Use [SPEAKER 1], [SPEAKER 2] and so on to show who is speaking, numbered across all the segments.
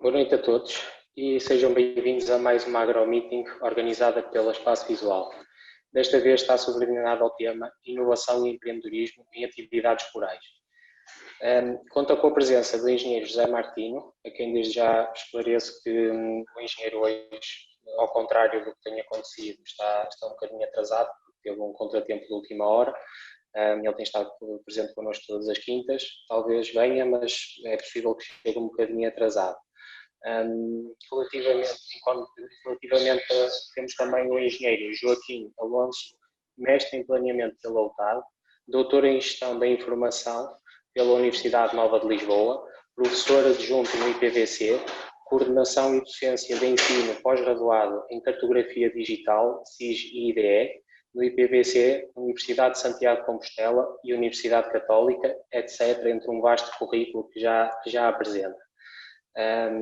[SPEAKER 1] Boa noite a todos e sejam bem-vindos a mais uma AgroMeeting organizada pela Espaço Visual. Desta vez está subordinado ao tema Inovação e Empreendedorismo em Atividades Rurais. Conta com a presença do engenheiro José Martino, a quem desde já esclareço que o engenheiro hoje, ao contrário do que tem acontecido, está um bocadinho atrasado, porque teve um contratempo de última hora. Ele tem estado presente connosco todas as quintas, talvez venha, mas é possível que chegue um bocadinho atrasado. Relativamente temos também o engenheiro Joaquim Alonso, mestre em planeamento pela UTAD, doutor em gestão da informação pela Universidade Nova de Lisboa, professor adjunto no IPVC, coordenação e docência de ensino pós-graduado em cartografia digital, SIS e IDE, no IPVC, Universidade de Santiago de Compostela e Universidade Católica, etc., entre um vasto currículo que já apresenta.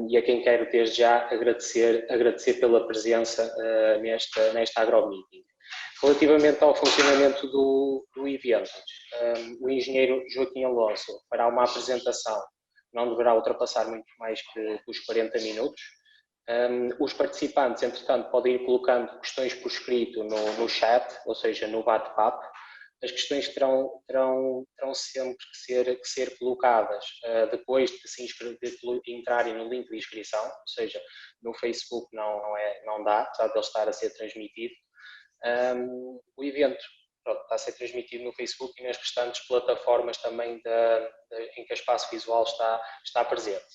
[SPEAKER 1] E a quem quero desde já agradecer pela presença nesta AgroMeeting. Relativamente ao funcionamento do evento, o engenheiro Joaquim Alonso fará uma apresentação, não deverá ultrapassar muito mais que os 40 minutos. Os participantes, entretanto, podem ir colocando questões por escrito no chat, ou seja, no bate-papo. As questões terão sempre que ser colocadas depois de entrarem no link de inscrição, ou seja, no Facebook não dá, apesar de ele estar a ser transmitido. O evento está a ser transmitido no Facebook e nas restantes plataformas também em que a Espaço Visual está presente.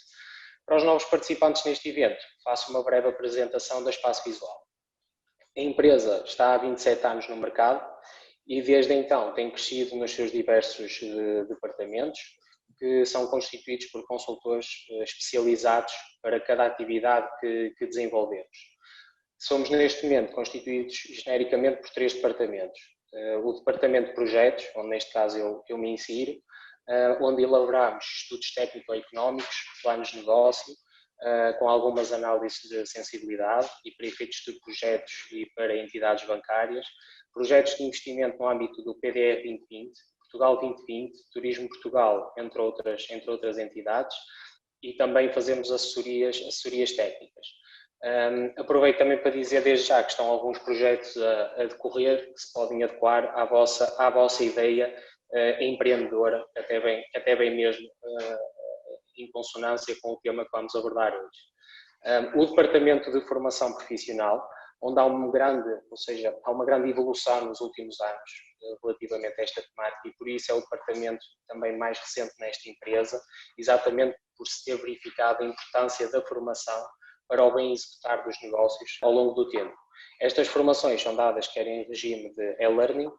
[SPEAKER 1] Para os novos participantes neste evento, faço uma breve apresentação da Espaço Visual. A empresa está há 27 anos no mercado e desde então tem crescido nos seus diversos departamentos, que são constituídos por consultores especializados para cada atividade que desenvolvemos. Somos neste momento constituídos genericamente por 3 departamentos. O departamento de projetos, onde neste caso eu me insiro, onde elaboramos estudos técnico-económicos, planos de negócio, com algumas análises de sensibilidade e para efeitos de projetos e para entidades bancárias, projetos de investimento no âmbito do PDR 2020, Portugal 2020, Turismo Portugal, entre outras entidades, e também fazemos assessorias técnicas. Aproveito também para dizer desde já que estão alguns projetos a decorrer que se podem adequar à vossa ideia empreendedora, até bem mesmo em consonância com o tema que vamos abordar hoje. O Departamento de Formação Profissional, onde há uma grande evolução nos últimos anos relativamente a esta temática, e por isso é o departamento também mais recente nesta empresa, exatamente por se ter verificado a importância da formação para o bem executar dos negócios ao longo do tempo. Estas formações são dadas quer em regime de e-learning,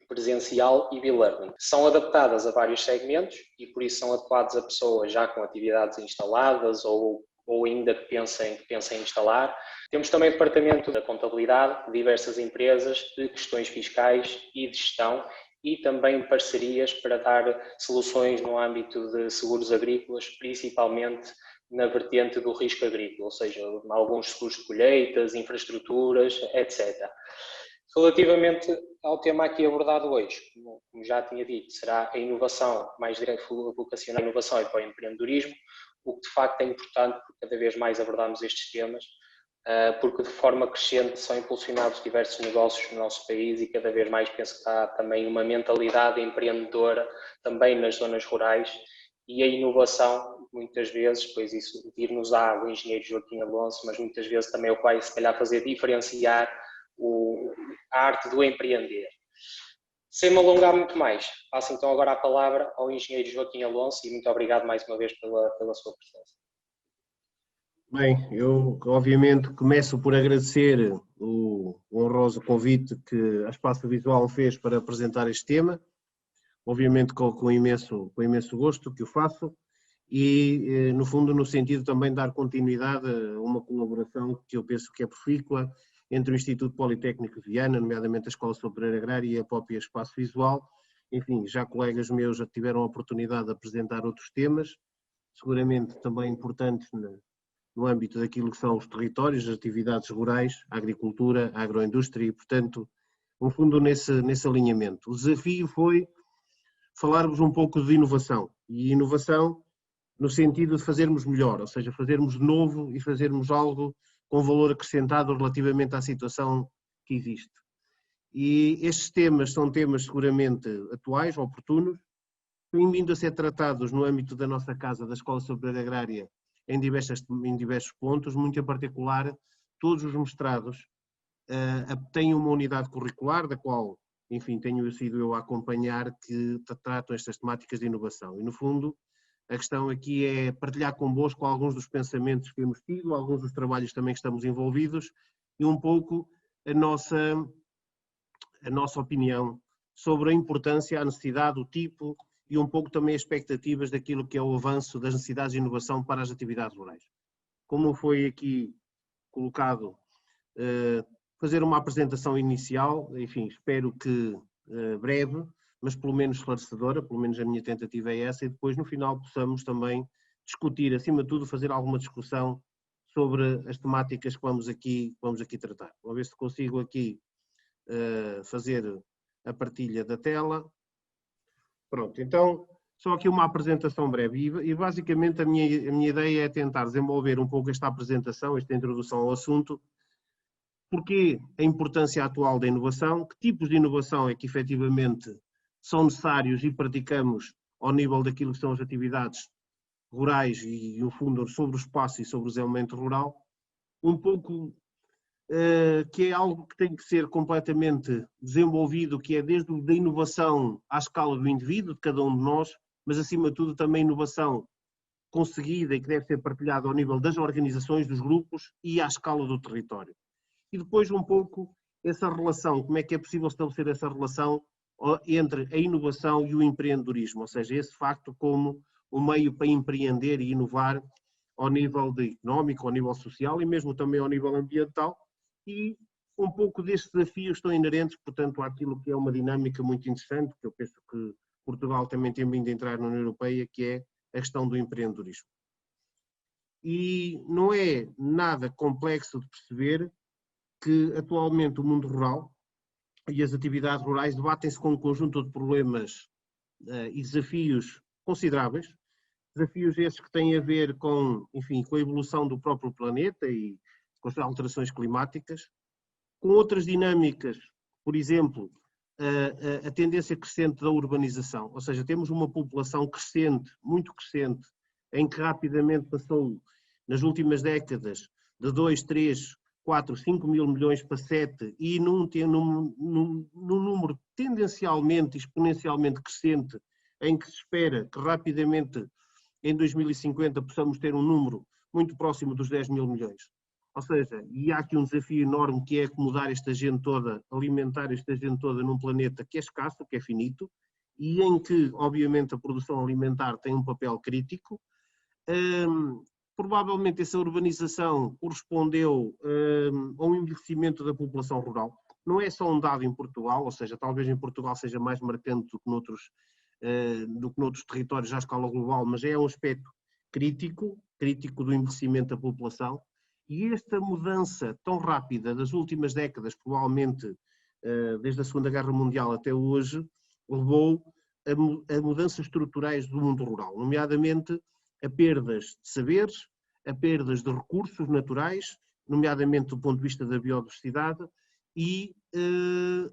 [SPEAKER 1] presencial e e-learning. São adaptadas a vários segmentos e por isso são adequados a pessoas já com atividades instaladas ou ainda que pensem em instalar. Temos também o departamento da contabilidade, diversas empresas, de questões fiscais e de gestão e também parcerias para dar soluções no âmbito de seguros agrícolas, principalmente na vertente do risco agrícola, ou seja, alguns seguros de colheitas, infraestruturas, etc. Relativamente ao tema aqui abordado hoje, como já tinha dito, será a inovação, mais vocacionada à inovação e para o empreendedorismo, o que de facto é importante porque cada vez mais abordamos estes temas, porque de forma crescente são impulsionados diversos negócios no nosso país e cada vez mais penso que há também uma mentalidade empreendedora também nas zonas rurais e a inovação, muitas vezes, pois isso dir-nos-á o engenheiro Joaquim Alonso, mas muitas vezes também é o que vai se calhar fazer diferenciar a arte do empreender. Sem me alongar muito mais, passo então agora a palavra ao engenheiro Joaquim Alonso e muito obrigado mais uma vez pela sua presença.
[SPEAKER 2] Bem, eu obviamente começo por agradecer o honroso convite que a Espaço Visual fez para apresentar este tema, obviamente com imenso gosto que o faço e no fundo no sentido também de dar continuidade a uma colaboração que eu penso que é profícua entre o Instituto Politécnico de Viana, nomeadamente a Escola Superior Agrária e a própria Espaço Visual. Enfim, já colegas meus já tiveram a oportunidade de apresentar outros temas, seguramente também importantes no âmbito daquilo que são os territórios, as atividades rurais, a agricultura, a agroindústria e, portanto, no fundo nesse alinhamento. O desafio foi falar-vos um pouco de inovação. E inovação no sentido de fazermos melhor, ou seja, fazermos de novo e fazermos algo com valor acrescentado relativamente à situação que existe. E estes temas são temas seguramente atuais, oportunos, têm vindo a ser tratados no âmbito da nossa casa, da Escola Superior Agrária, em diversos pontos, muito em particular, todos os mestrados têm uma unidade curricular, da qual, enfim, tenho sido eu a acompanhar, que tratam estas temáticas de inovação. E, no fundo, a questão aqui é partilhar convosco alguns dos pensamentos que temos tido, alguns dos trabalhos também que estamos envolvidos, e um pouco a nossa opinião sobre a importância, a necessidade, o tipo e um pouco também as expectativas daquilo que é o avanço das necessidades de inovação para as atividades rurais. Como foi aqui colocado, fazer uma apresentação inicial, enfim, espero que breve, mas pelo menos esclarecedora, pelo menos a minha tentativa é essa, e depois no final possamos também discutir, acima de tudo, fazer alguma discussão sobre as temáticas que vamos aqui tratar. Vou ver se consigo aqui fazer a partilha da tela. Pronto, então, só aqui uma apresentação breve e basicamente a minha ideia é tentar desenvolver um pouco esta apresentação, esta introdução ao assunto, porque a importância atual da inovação, que tipos de inovação é que efetivamente são necessários e praticamos ao nível daquilo que são as atividades rurais e, no fundo, sobre o espaço e sobre o desenvolvimento rural, um pouco que é algo que tem que ser completamente desenvolvido, que é desde a inovação à escala do indivíduo, de cada um de nós, mas acima de tudo também inovação conseguida e que deve ser partilhada ao nível das organizações, dos grupos e à escala do território. E depois um pouco essa relação, como é que é possível estabelecer essa relação entre a inovação e o empreendedorismo, ou seja, esse facto como um meio para empreender e inovar ao nível económico, ao nível social e mesmo também ao nível ambiental, e um pouco destes desafios estão inerentes, portanto, àquilo que é uma dinâmica muito interessante, que eu penso que Portugal também tem vindo a entrar na União Europeia, que é a questão do empreendedorismo. E não é nada complexo de perceber que atualmente o mundo rural e as atividades rurais debatem-se com um conjunto de problemas e desafios consideráveis, desafios esses que têm a ver com, enfim, com a evolução do próprio planeta e com as alterações climáticas, com outras dinâmicas, por exemplo, a tendência crescente da urbanização, ou seja, temos uma população crescente, muito crescente, em que rapidamente passou, nas últimas décadas, de 2, 3, 4, 5 mil milhões para 7 e num número tendencialmente, exponencialmente crescente, em que se espera que rapidamente, em 2050, possamos ter um número muito próximo dos 10 mil milhões. Ou seja, e há aqui um desafio enorme que é acomodar esta gente toda, alimentar esta gente toda num planeta que é escasso, que é finito, e em que, obviamente, a produção alimentar tem um papel crítico. Provavelmente essa urbanização correspondeu a um envelhecimento da população rural. Não é só um dado em Portugal, ou seja, talvez em Portugal seja mais marcante do que noutros territórios à escala global, mas é um aspecto crítico do envelhecimento da população. E esta mudança tão rápida das últimas décadas, provavelmente desde a Segunda Guerra Mundial até hoje, levou a mudanças estruturais do mundo rural, nomeadamente a perdas de saberes, a perdas de recursos naturais, nomeadamente do ponto de vista da biodiversidade, e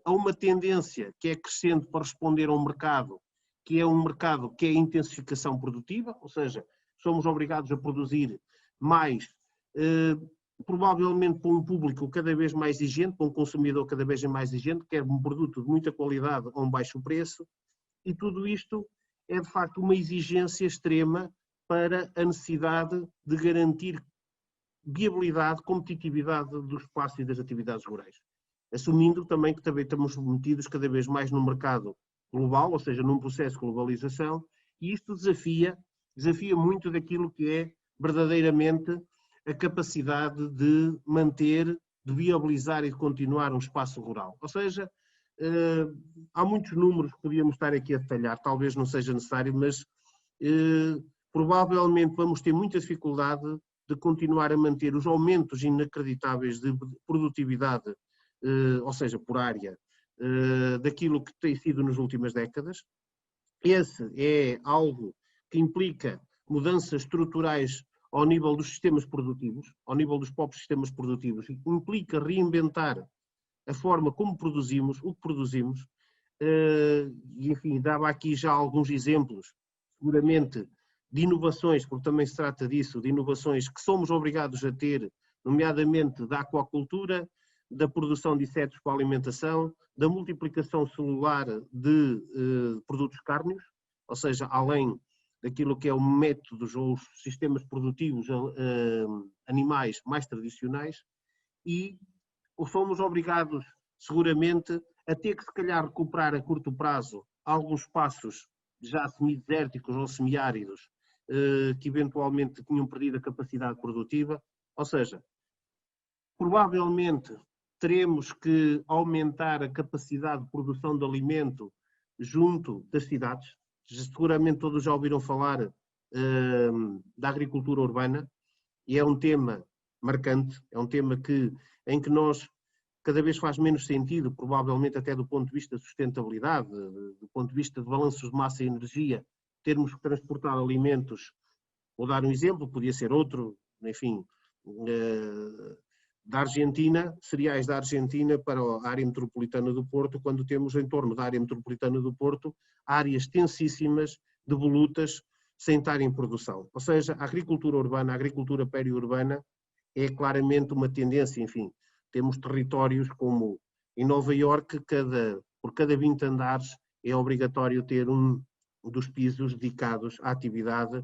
[SPEAKER 2] a uma tendência que é crescente para responder a um mercado que é a intensificação produtiva, ou seja, somos obrigados a produzir mais, provavelmente para um público cada vez mais exigente, para um consumidor cada vez mais exigente, quer um produto de muita qualidade a um baixo preço, e tudo isto é de facto uma exigência extrema para a necessidade de garantir viabilidade, competitividade do espaço e das atividades rurais. Assumindo também que também estamos metidos cada vez mais no mercado global, ou seja, num processo de globalização, e isto desafia muito daquilo que é verdadeiramente a capacidade de manter, de viabilizar e de continuar um espaço rural. Ou seja, há muitos números que podíamos estar aqui a detalhar, talvez não seja necessário, mas provavelmente vamos ter muita dificuldade de continuar a manter os aumentos inacreditáveis de produtividade, ou seja, por área, daquilo que tem sido nas últimas décadas. Esse é algo que implica mudanças estruturais ao nível dos sistemas produtivos, ao nível dos próprios sistemas produtivos, implica reinventar a forma como produzimos, o que produzimos, e enfim, dava aqui já alguns exemplos, seguramente, de inovações, porque também se trata disso, de inovações que somos obrigados a ter, nomeadamente da aquacultura, da produção de insetos para a alimentação, da multiplicação celular de produtos cárneos, ou seja, além daquilo que é o métodos ou os sistemas produtivos animais mais tradicionais, e somos obrigados, seguramente, a ter que, se calhar, recuperar a curto prazo alguns espaços já semidesérticos ou semiáridos que eventualmente tinham perdido a capacidade produtiva. Ou seja, provavelmente teremos que aumentar a capacidade de produção de alimento junto das cidades. Seguramente todos já ouviram falar da agricultura urbana, e é um tema marcante, é um tema em que nós cada vez faz menos sentido, provavelmente até do ponto de vista de sustentabilidade, do ponto de vista de balanços de massa e energia, termos que transportar alimentos. Vou dar um exemplo, podia ser outro, enfim, da Argentina, cereais da Argentina para a área metropolitana do Porto, quando temos em torno da área metropolitana do Porto áreas extensíssimas de volutas sem estar em produção. Ou seja, a agricultura urbana, a agricultura periurbana é claramente uma tendência, enfim. Temos territórios como em Nova Iorque, por cada 20 andares é obrigatório ter um dos pisos dedicados à atividade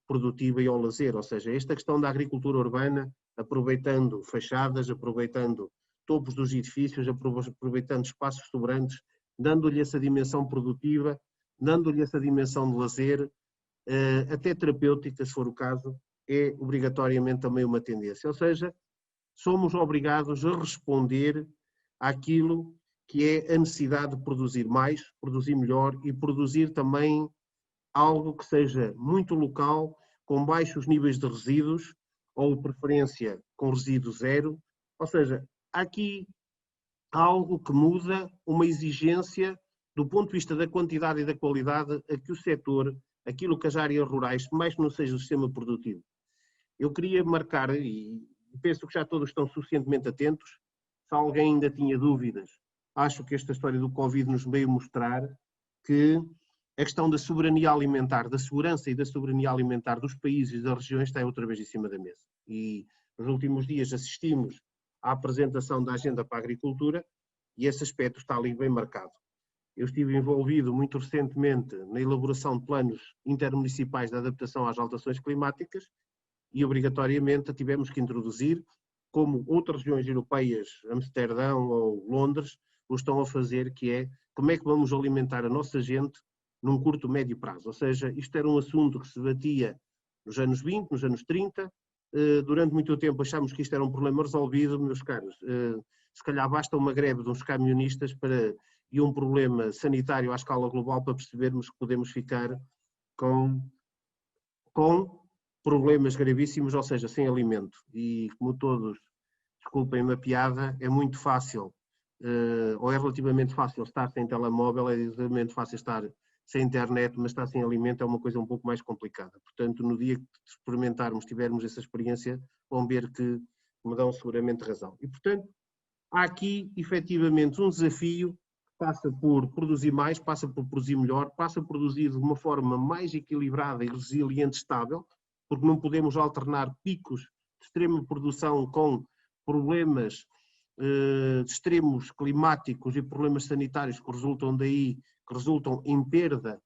[SPEAKER 2] produtiva e ao lazer. Ou seja, esta questão da agricultura urbana, aproveitando fachadas, aproveitando topos dos edifícios, aproveitando espaços sobrantes, dando-lhe essa dimensão produtiva, dando-lhe essa dimensão de lazer, até terapêutica, se for o caso, é obrigatoriamente também uma tendência. Ou seja, somos obrigados a responder àquilo que é a necessidade de produzir mais, produzir melhor e produzir também algo que seja muito local, com baixos níveis de resíduos, ou de preferência com resíduo zero. Ou seja, há aqui algo que muda, uma exigência do ponto de vista da quantidade e da qualidade a que o setor, aquilo que as áreas rurais, mais que não seja o sistema produtivo. Eu queria marcar, e penso que já todos estão suficientemente atentos, se alguém ainda tinha dúvidas, acho que esta história do Covid nos veio mostrar que a questão da soberania alimentar, da segurança e da soberania alimentar dos países e das regiões está outra vez em cima da mesa. E nos últimos dias assistimos à apresentação da Agenda para a Agricultura e esse aspecto está ali bem marcado. Eu estive envolvido muito recentemente na elaboração de planos intermunicipais de adaptação às alterações climáticas e obrigatoriamente tivemos que introduzir, como outras regiões europeias, Amsterdão ou Londres, o estão a fazer, que é como é que vamos alimentar a nossa gente num curto, médio prazo. Ou seja, isto era um assunto que se debatia nos anos 20, nos anos 30, durante muito tempo achámos que isto era um problema resolvido, meus caros. Se calhar basta uma greve de uns camionistas e um problema sanitário à escala global para percebermos que podemos ficar com problemas gravíssimos, ou seja, sem alimento. E como todos, desculpem-me a piada, é muito fácil, ou é relativamente fácil estar sem telemóvel, é relativamente fácil estar sem internet, mas estar sem alimento é uma coisa um pouco mais complicada. Portanto, no dia que experimentarmos, tivermos essa experiência, vão ver que me dão seguramente razão. E, portanto, há aqui, efetivamente, um desafio que passa por produzir mais, passa por produzir melhor, passa por produzir de uma forma mais equilibrada e resiliente, estável, porque não podemos alternar picos de extrema produção com problemas extremos climáticos e problemas sanitários que resultam daí, que resultam em perda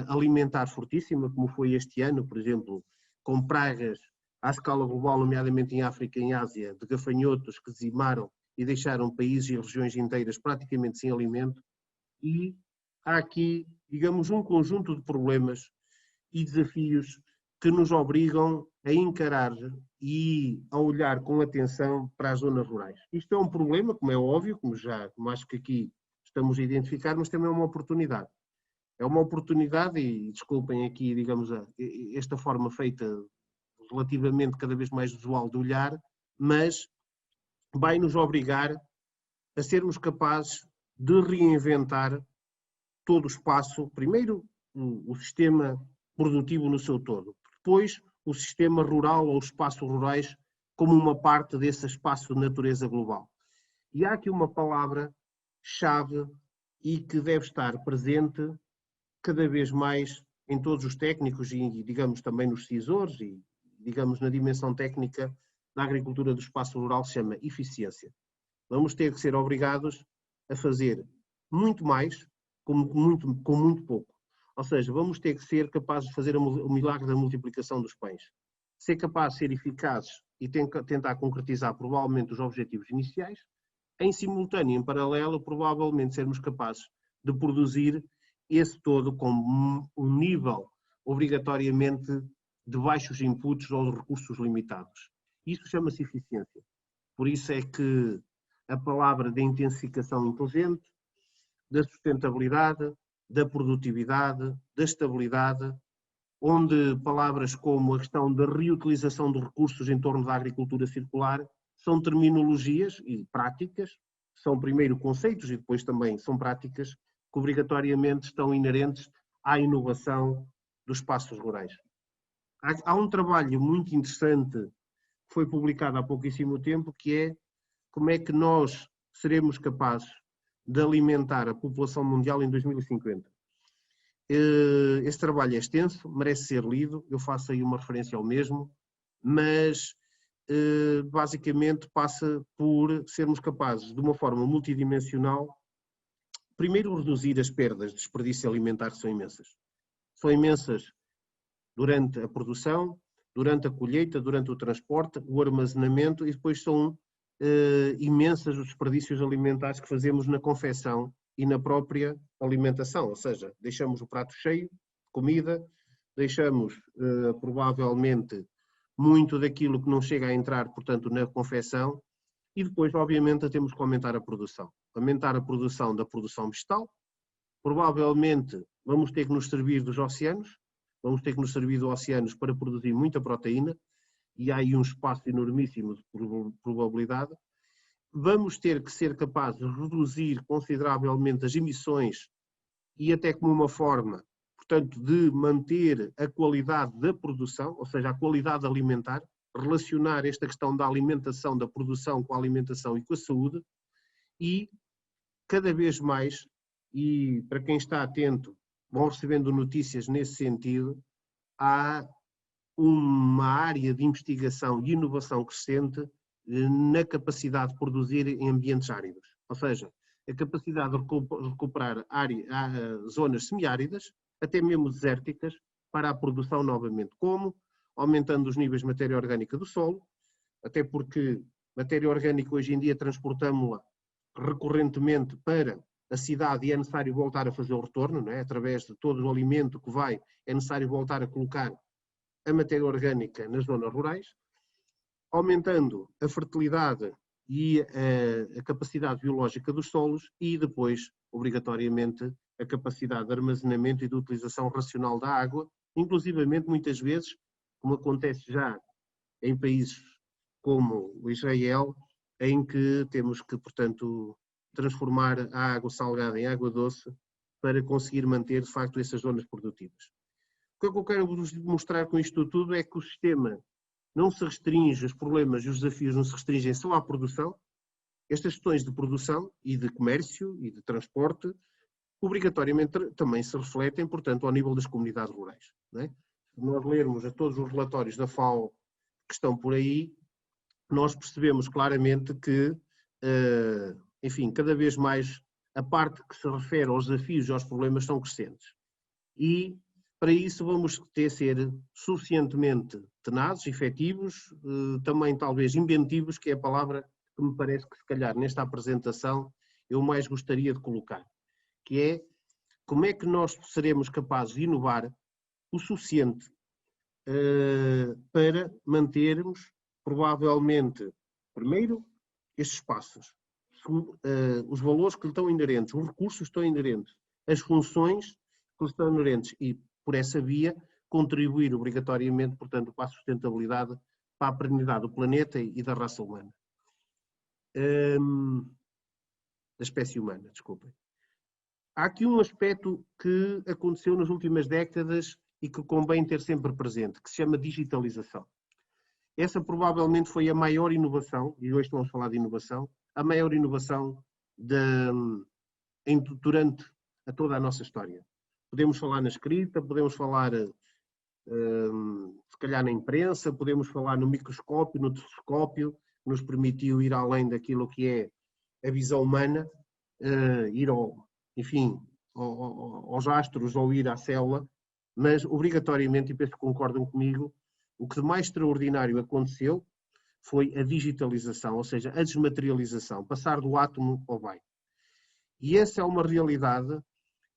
[SPEAKER 2] alimentar fortíssima, como foi este ano, por exemplo, com pragas à escala global, nomeadamente em África e em Ásia, de gafanhotos que dizimaram e deixaram países e regiões inteiras praticamente sem alimento. E há aqui, digamos, um conjunto de problemas e desafios que nos obrigam a encarar e a olhar com atenção para as zonas rurais. Isto é um problema, como é óbvio, como acho que aqui estamos a identificar, mas também é uma oportunidade. É uma oportunidade, e desculpem aqui, digamos, esta forma feita relativamente cada vez mais visual de olhar, mas vai nos obrigar a sermos capazes de reinventar todo o espaço, primeiro o sistema produtivo no seu todo. depois o sistema rural ou os espaços rurais como uma parte desse espaço de natureza global. E há aqui uma palavra-chave e que deve estar presente cada vez mais em todos os técnicos e, digamos, também nos decisores e, digamos, na dimensão técnica da agricultura do espaço rural, se chama eficiência. Vamos ter que ser obrigados a fazer muito mais com muito pouco. Ou seja, vamos ter que ser capazes de fazer o milagre da multiplicação dos pães. Ser capazes de ser eficazes e tentar concretizar provavelmente os objetivos iniciais, em simultâneo, em paralelo, provavelmente sermos capazes de produzir esse todo com um nível obrigatoriamente de baixos inputs ou de recursos limitados. Isso chama-se eficiência. Por isso é que a palavra da intensificação inteligente, da sustentabilidade, da produtividade, da estabilidade, onde palavras como a questão da reutilização dos recursos em torno da agricultura circular são terminologias e práticas, são primeiro conceitos e depois também são práticas que obrigatoriamente estão inerentes à inovação dos espaços rurais. Há um trabalho muito interessante que foi publicado há pouquíssimo tempo, que é como é que nós seremos capazes de alimentar a população mundial em 2050. Esse trabalho é extenso, merece ser lido, eu faço aí uma referência ao mesmo, mas basicamente passa por sermos capazes, de uma forma multidimensional, primeiro reduzir as perdas de desperdício alimentar, que são imensas. São imensas durante a produção, durante a colheita, durante o transporte, o armazenamento e depois são imensas os desperdícios alimentares que fazemos na confecção e na própria alimentação, ou seja, deixamos o prato cheio de comida, deixamos provavelmente muito daquilo que não chega a entrar, portanto, na confecção e depois, obviamente, temos que aumentar a produção. Aumentar a produção da produção vegetal, provavelmente vamos ter que nos servir dos oceanos, vamos ter que nos servir dos oceanos para produzir muita proteína, e há aí um espaço enormíssimo de probabilidade. Vamos ter que ser capazes de reduzir consideravelmente as emissões e até como uma forma, portanto, de manter a qualidade da produção, ou seja, a qualidade alimentar, relacionar esta questão da alimentação, da produção com a alimentação e com a saúde, e cada vez mais, e para quem está atento, vão recebendo notícias nesse sentido, há uma área de investigação e inovação crescente na capacidade de produzir em ambientes áridos. Ou seja, a capacidade de recuperar zonas semiáridas, até mesmo desérticas, para a produção novamente. Como? Aumentando os níveis de matéria orgânica do solo, até porque matéria orgânica hoje em dia transportamos-la recorrentemente para a cidade e é necessário voltar a fazer o retorno, não é? Através de todo o alimento que vai, é necessário voltar a colocar a matéria orgânica nas zonas rurais, aumentando a fertilidade e a capacidade biológica dos solos e depois, obrigatoriamente, a capacidade de armazenamento e de utilização racional da água, inclusivamente muitas vezes, como acontece já em países como o Israel, em que temos que, portanto, transformar a água salgada em água doce para conseguir manter, de facto, essas zonas produtivas. O que eu quero vos mostrar com isto tudo é que o sistema não se restringe, os problemas e os desafios não se restringem só à produção. Estas questões de produção e de comércio e de transporte obrigatoriamente também se refletem, portanto, ao nível das comunidades rurais. Não é? Se nós lermos a todos os relatórios da FAO que estão por aí, nós percebemos claramente que, enfim, cada vez mais a parte que se refere aos desafios e aos problemas são crescentes. E para isso vamos ter de ser suficientemente tenazes, efetivos, também talvez inventivos, que é a palavra que me parece que se calhar nesta apresentação eu mais gostaria de colocar, que é como é que nós seremos capazes de inovar o suficiente para mantermos provavelmente, primeiro, estes passos, os valores que lhe estão inerentes, os recursos que estão inerentes, as funções que lhe estão inerentes e por essa via, contribuir obrigatoriamente, portanto, para a sustentabilidade, para a perenidade do planeta e da raça humana. Da espécie humana, desculpem. Há aqui um aspecto que aconteceu nas últimas décadas e que convém ter sempre presente, que se chama digitalização. Essa provavelmente foi a maior inovação, e hoje vamos falar de inovação, a maior inovação durante toda a nossa história. Podemos falar na escrita, podemos falar se calhar na imprensa, podemos falar no microscópio, no telescópio, que nos permitiu ir além daquilo que é a visão humana, ir aos astros ou ir à célula, mas obrigatoriamente, e penso que concordam comigo, o que de mais extraordinário aconteceu foi a digitalização, ou seja, a desmaterialização, passar do átomo ao byte. E essa é uma realidade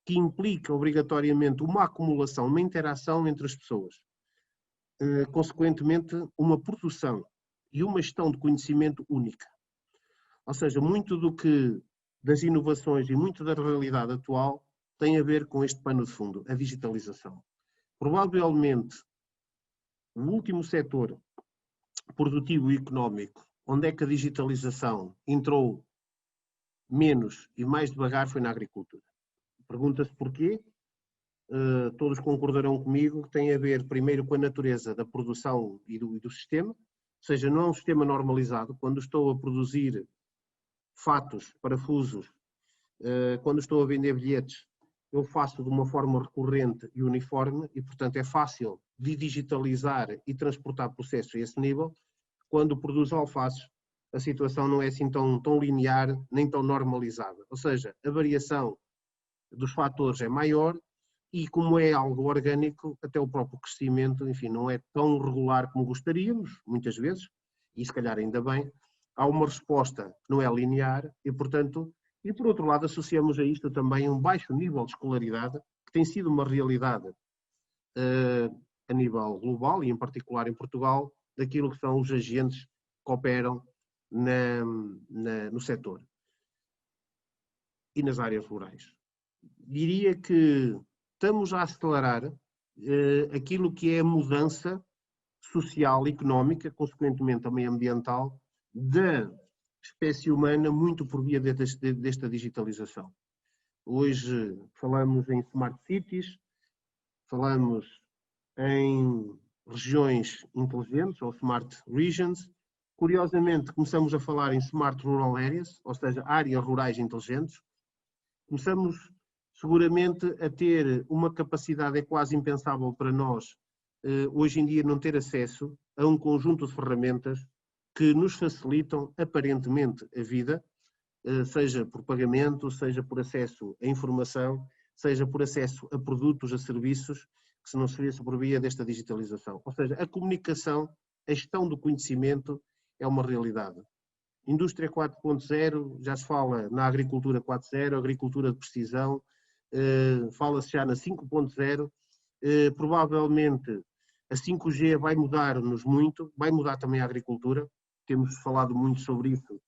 [SPEAKER 2] que implica obrigatoriamente uma acumulação, uma interação entre as pessoas. Consequentemente, uma produção e uma gestão de conhecimento única. Ou seja, muito das inovações e muito da realidade atual tem a ver com este pano de fundo, a digitalização. Provavelmente, o último setor produtivo e económico onde é que a digitalização entrou menos e mais devagar foi na agricultura. Pergunta-se porquê? Todos concordarão comigo que tem a ver primeiro com a natureza da produção e do sistema, ou seja, não é um sistema normalizado. Quando estou a produzir fatos, parafusos, quando estou a vender bilhetes, eu faço de uma forma recorrente e uniforme e, portanto, é fácil de digitalizar e transportar processos a esse nível. Quando produzo alfaces, a situação não é assim tão linear nem tão normalizada. Ou seja, a variação dos fatores é maior e, como é algo orgânico, até o próprio crescimento, enfim, não é tão regular como gostaríamos, muitas vezes, e se calhar ainda bem. Há uma resposta que não é linear e, portanto, e por outro lado associamos a isto também um baixo nível de escolaridade, que tem sido uma realidade a nível global e em particular em Portugal, daquilo que são os agentes que operam no setor e nas áreas rurais. Diria que estamos a acelerar aquilo que é a mudança social e económica, consequentemente também ambiental, da espécie humana, muito por via desta digitalização. Hoje falamos em smart cities, falamos em regiões inteligentes, ou smart regions. Curiosamente, começamos a falar em smart rural areas, ou seja, áreas rurais inteligentes. Começamos seguramente a ter uma capacidade, é quase impensável para nós, hoje em dia, não ter acesso a um conjunto de ferramentas que nos facilitam aparentemente a vida, seja por pagamento, seja por acesso à informação, seja por acesso a produtos, a serviços, que se não se vê por via desta digitalização. Ou seja, a comunicação, a gestão do conhecimento é uma realidade. Indústria 4.0, já se fala na agricultura 4.0, agricultura de precisão, fala-se já na 5.0, provavelmente a 5G vai mudar-nos muito, vai mudar também a agricultura, temos falado muito sobre isso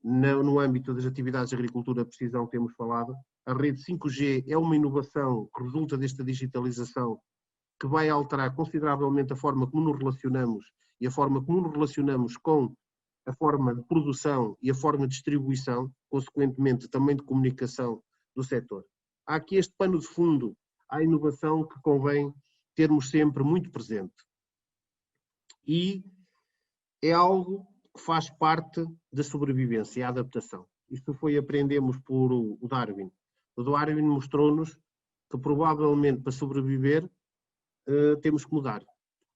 [SPEAKER 2] no âmbito das atividades de agricultura de precisão, temos falado. A rede 5G é uma inovação que resulta desta digitalização que vai alterar consideravelmente a forma como nos relacionamos e a forma como nos relacionamos com a forma de produção e a forma de distribuição, consequentemente também de comunicação do setor. Há aqui este pano de fundo à inovação que convém termos sempre muito presente. E é algo que faz parte da sobrevivência e a adaptação. Isto aprendemos por o Darwin. O Darwin mostrou-nos que provavelmente para sobreviver temos que mudar.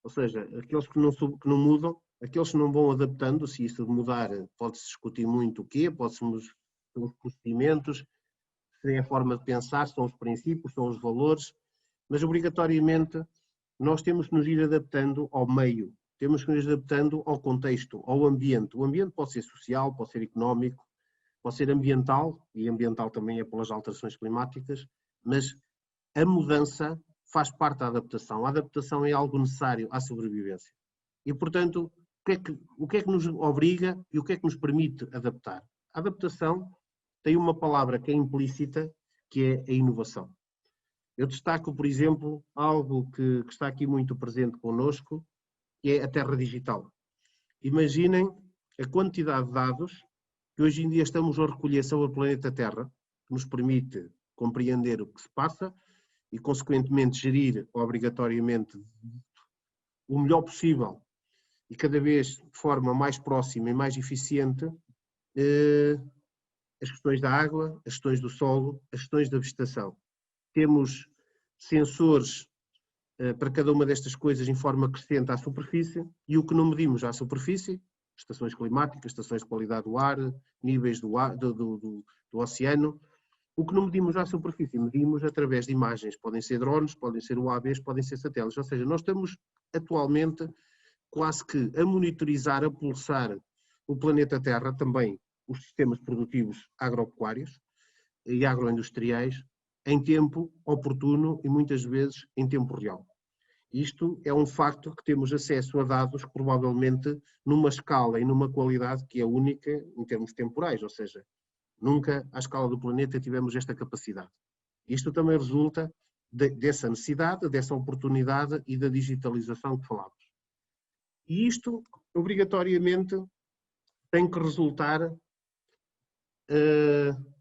[SPEAKER 2] Ou seja, aqueles que não mudam, aqueles que não vão adaptando, se isso de mudar pode-se discutir muito o quê, pode-se são os procedimentos, se é a forma de pensar, são os princípios, são os valores, mas obrigatoriamente nós temos que nos ir adaptando ao meio, temos que nos ir adaptando ao contexto, ao ambiente. O ambiente pode ser social, pode ser económico, pode ser ambiental, e ambiental também é pelas alterações climáticas, mas a mudança faz parte da adaptação. A adaptação é algo necessário à sobrevivência. E, portanto, o que é que nos obriga e o que é que nos permite adaptar? A adaptação tem uma palavra que é implícita, que é a inovação. Eu destaco, por exemplo, algo que está aqui muito presente connosco, que é a terra digital. Imaginem a quantidade de dados que hoje em dia estamos a recolher sobre o planeta Terra, que nos permite compreender o que se passa, e, consequentemente, gerir obrigatoriamente o melhor possível e cada vez de forma mais próxima e mais eficiente as questões da água, as questões do solo, as questões da vegetação. Temos sensores para cada uma destas coisas em forma crescente à superfície, e o que não medimos à superfície, estações climáticas, estações de qualidade do ar, níveis do oceano, o que não medimos à superfície, medimos através de imagens, podem ser drones, podem ser UAVs, podem ser satélites, ou seja, nós estamos atualmente quase que a monitorizar, a pulsar o planeta Terra, também os sistemas produtivos agropecuários e agroindustriais, em tempo oportuno e muitas vezes em tempo real. Isto é um facto que temos acesso a dados provavelmente numa escala e numa qualidade que é única em termos temporais, ou seja, nunca à escala do planeta tivemos esta capacidade. Isto também resulta dessa necessidade, dessa oportunidade e da digitalização que falamos. E isto, obrigatoriamente, tem que resultar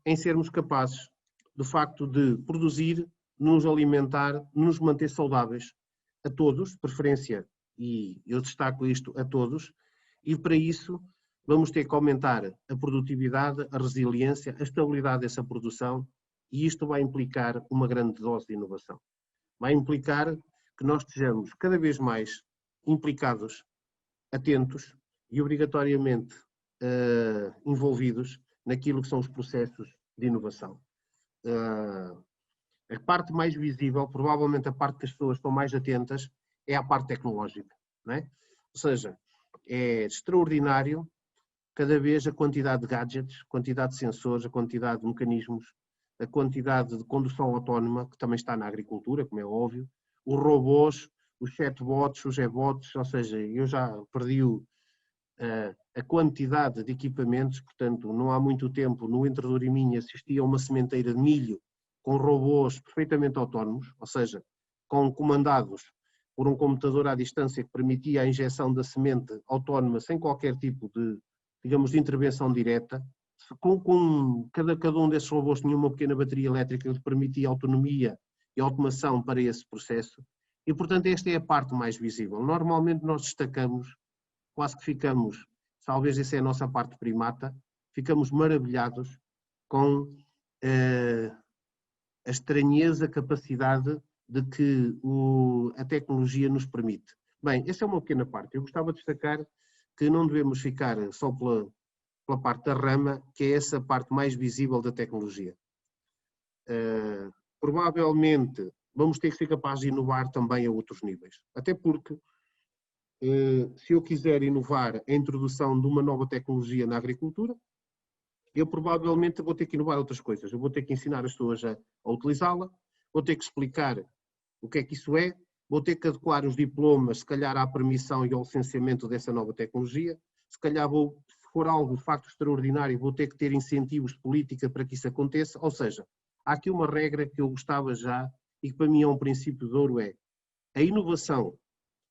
[SPEAKER 2] em sermos capazes, de facto, de produzir, nos alimentar, nos manter saudáveis a todos, de preferência, e eu destaco isto a todos, e para isso vamos ter que aumentar a produtividade, a resiliência, a estabilidade dessa produção, e isto vai implicar uma grande dose de inovação. Vai implicar que nós estejamos cada vez mais implicados, atentos e obrigatoriamente envolvidos naquilo que são os processos de inovação. A parte mais visível, provavelmente a parte que as pessoas estão mais atentas, é a parte tecnológica, não é? Ou seja, é extraordinário cada vez a quantidade de gadgets, a quantidade de sensores, a quantidade de mecanismos, a quantidade de condução autónoma, que também está na agricultura, como é óbvio, os robôs, os chatbots, os e-bots, ou seja, eu já perdi a quantidade de equipamentos, portanto, não há muito tempo, no Entre Douro e Minho, assistia a uma sementeira de milho com robôs perfeitamente autónomos, ou seja, comandados por um computador à distância que permitia a injeção da semente autónoma sem qualquer tipo de, digamos, de intervenção direta. Cada um desses robôs tinha uma pequena bateria elétrica que permitia autonomia e automação para esse processo. E, portanto, esta é a parte mais visível. Normalmente nós destacamos, quase que ficamos, talvez essa é a nossa parte primata, ficamos maravilhados com a estranheza, a capacidade de que a tecnologia nos permite. Bem, essa é uma pequena parte. Eu gostava de destacar que não devemos ficar só pela parte da rama, que é essa parte mais visível da tecnologia. Provavelmente vamos ter que ser capazes de inovar também a outros níveis. Até porque, se eu quiser inovar a introdução de uma nova tecnologia na agricultura, eu provavelmente vou ter que inovar outras coisas. Eu vou ter que ensinar as pessoas a utilizá-la, vou ter que explicar o que é que isso é, vou ter que adequar os diplomas, se calhar, à permissão e ao licenciamento dessa nova tecnologia, se calhar se for algo de facto extraordinário, vou ter que ter incentivos de política para que isso aconteça, ou seja, há aqui uma regra que eu gostava já e que para mim é um princípio de ouro, é a inovação,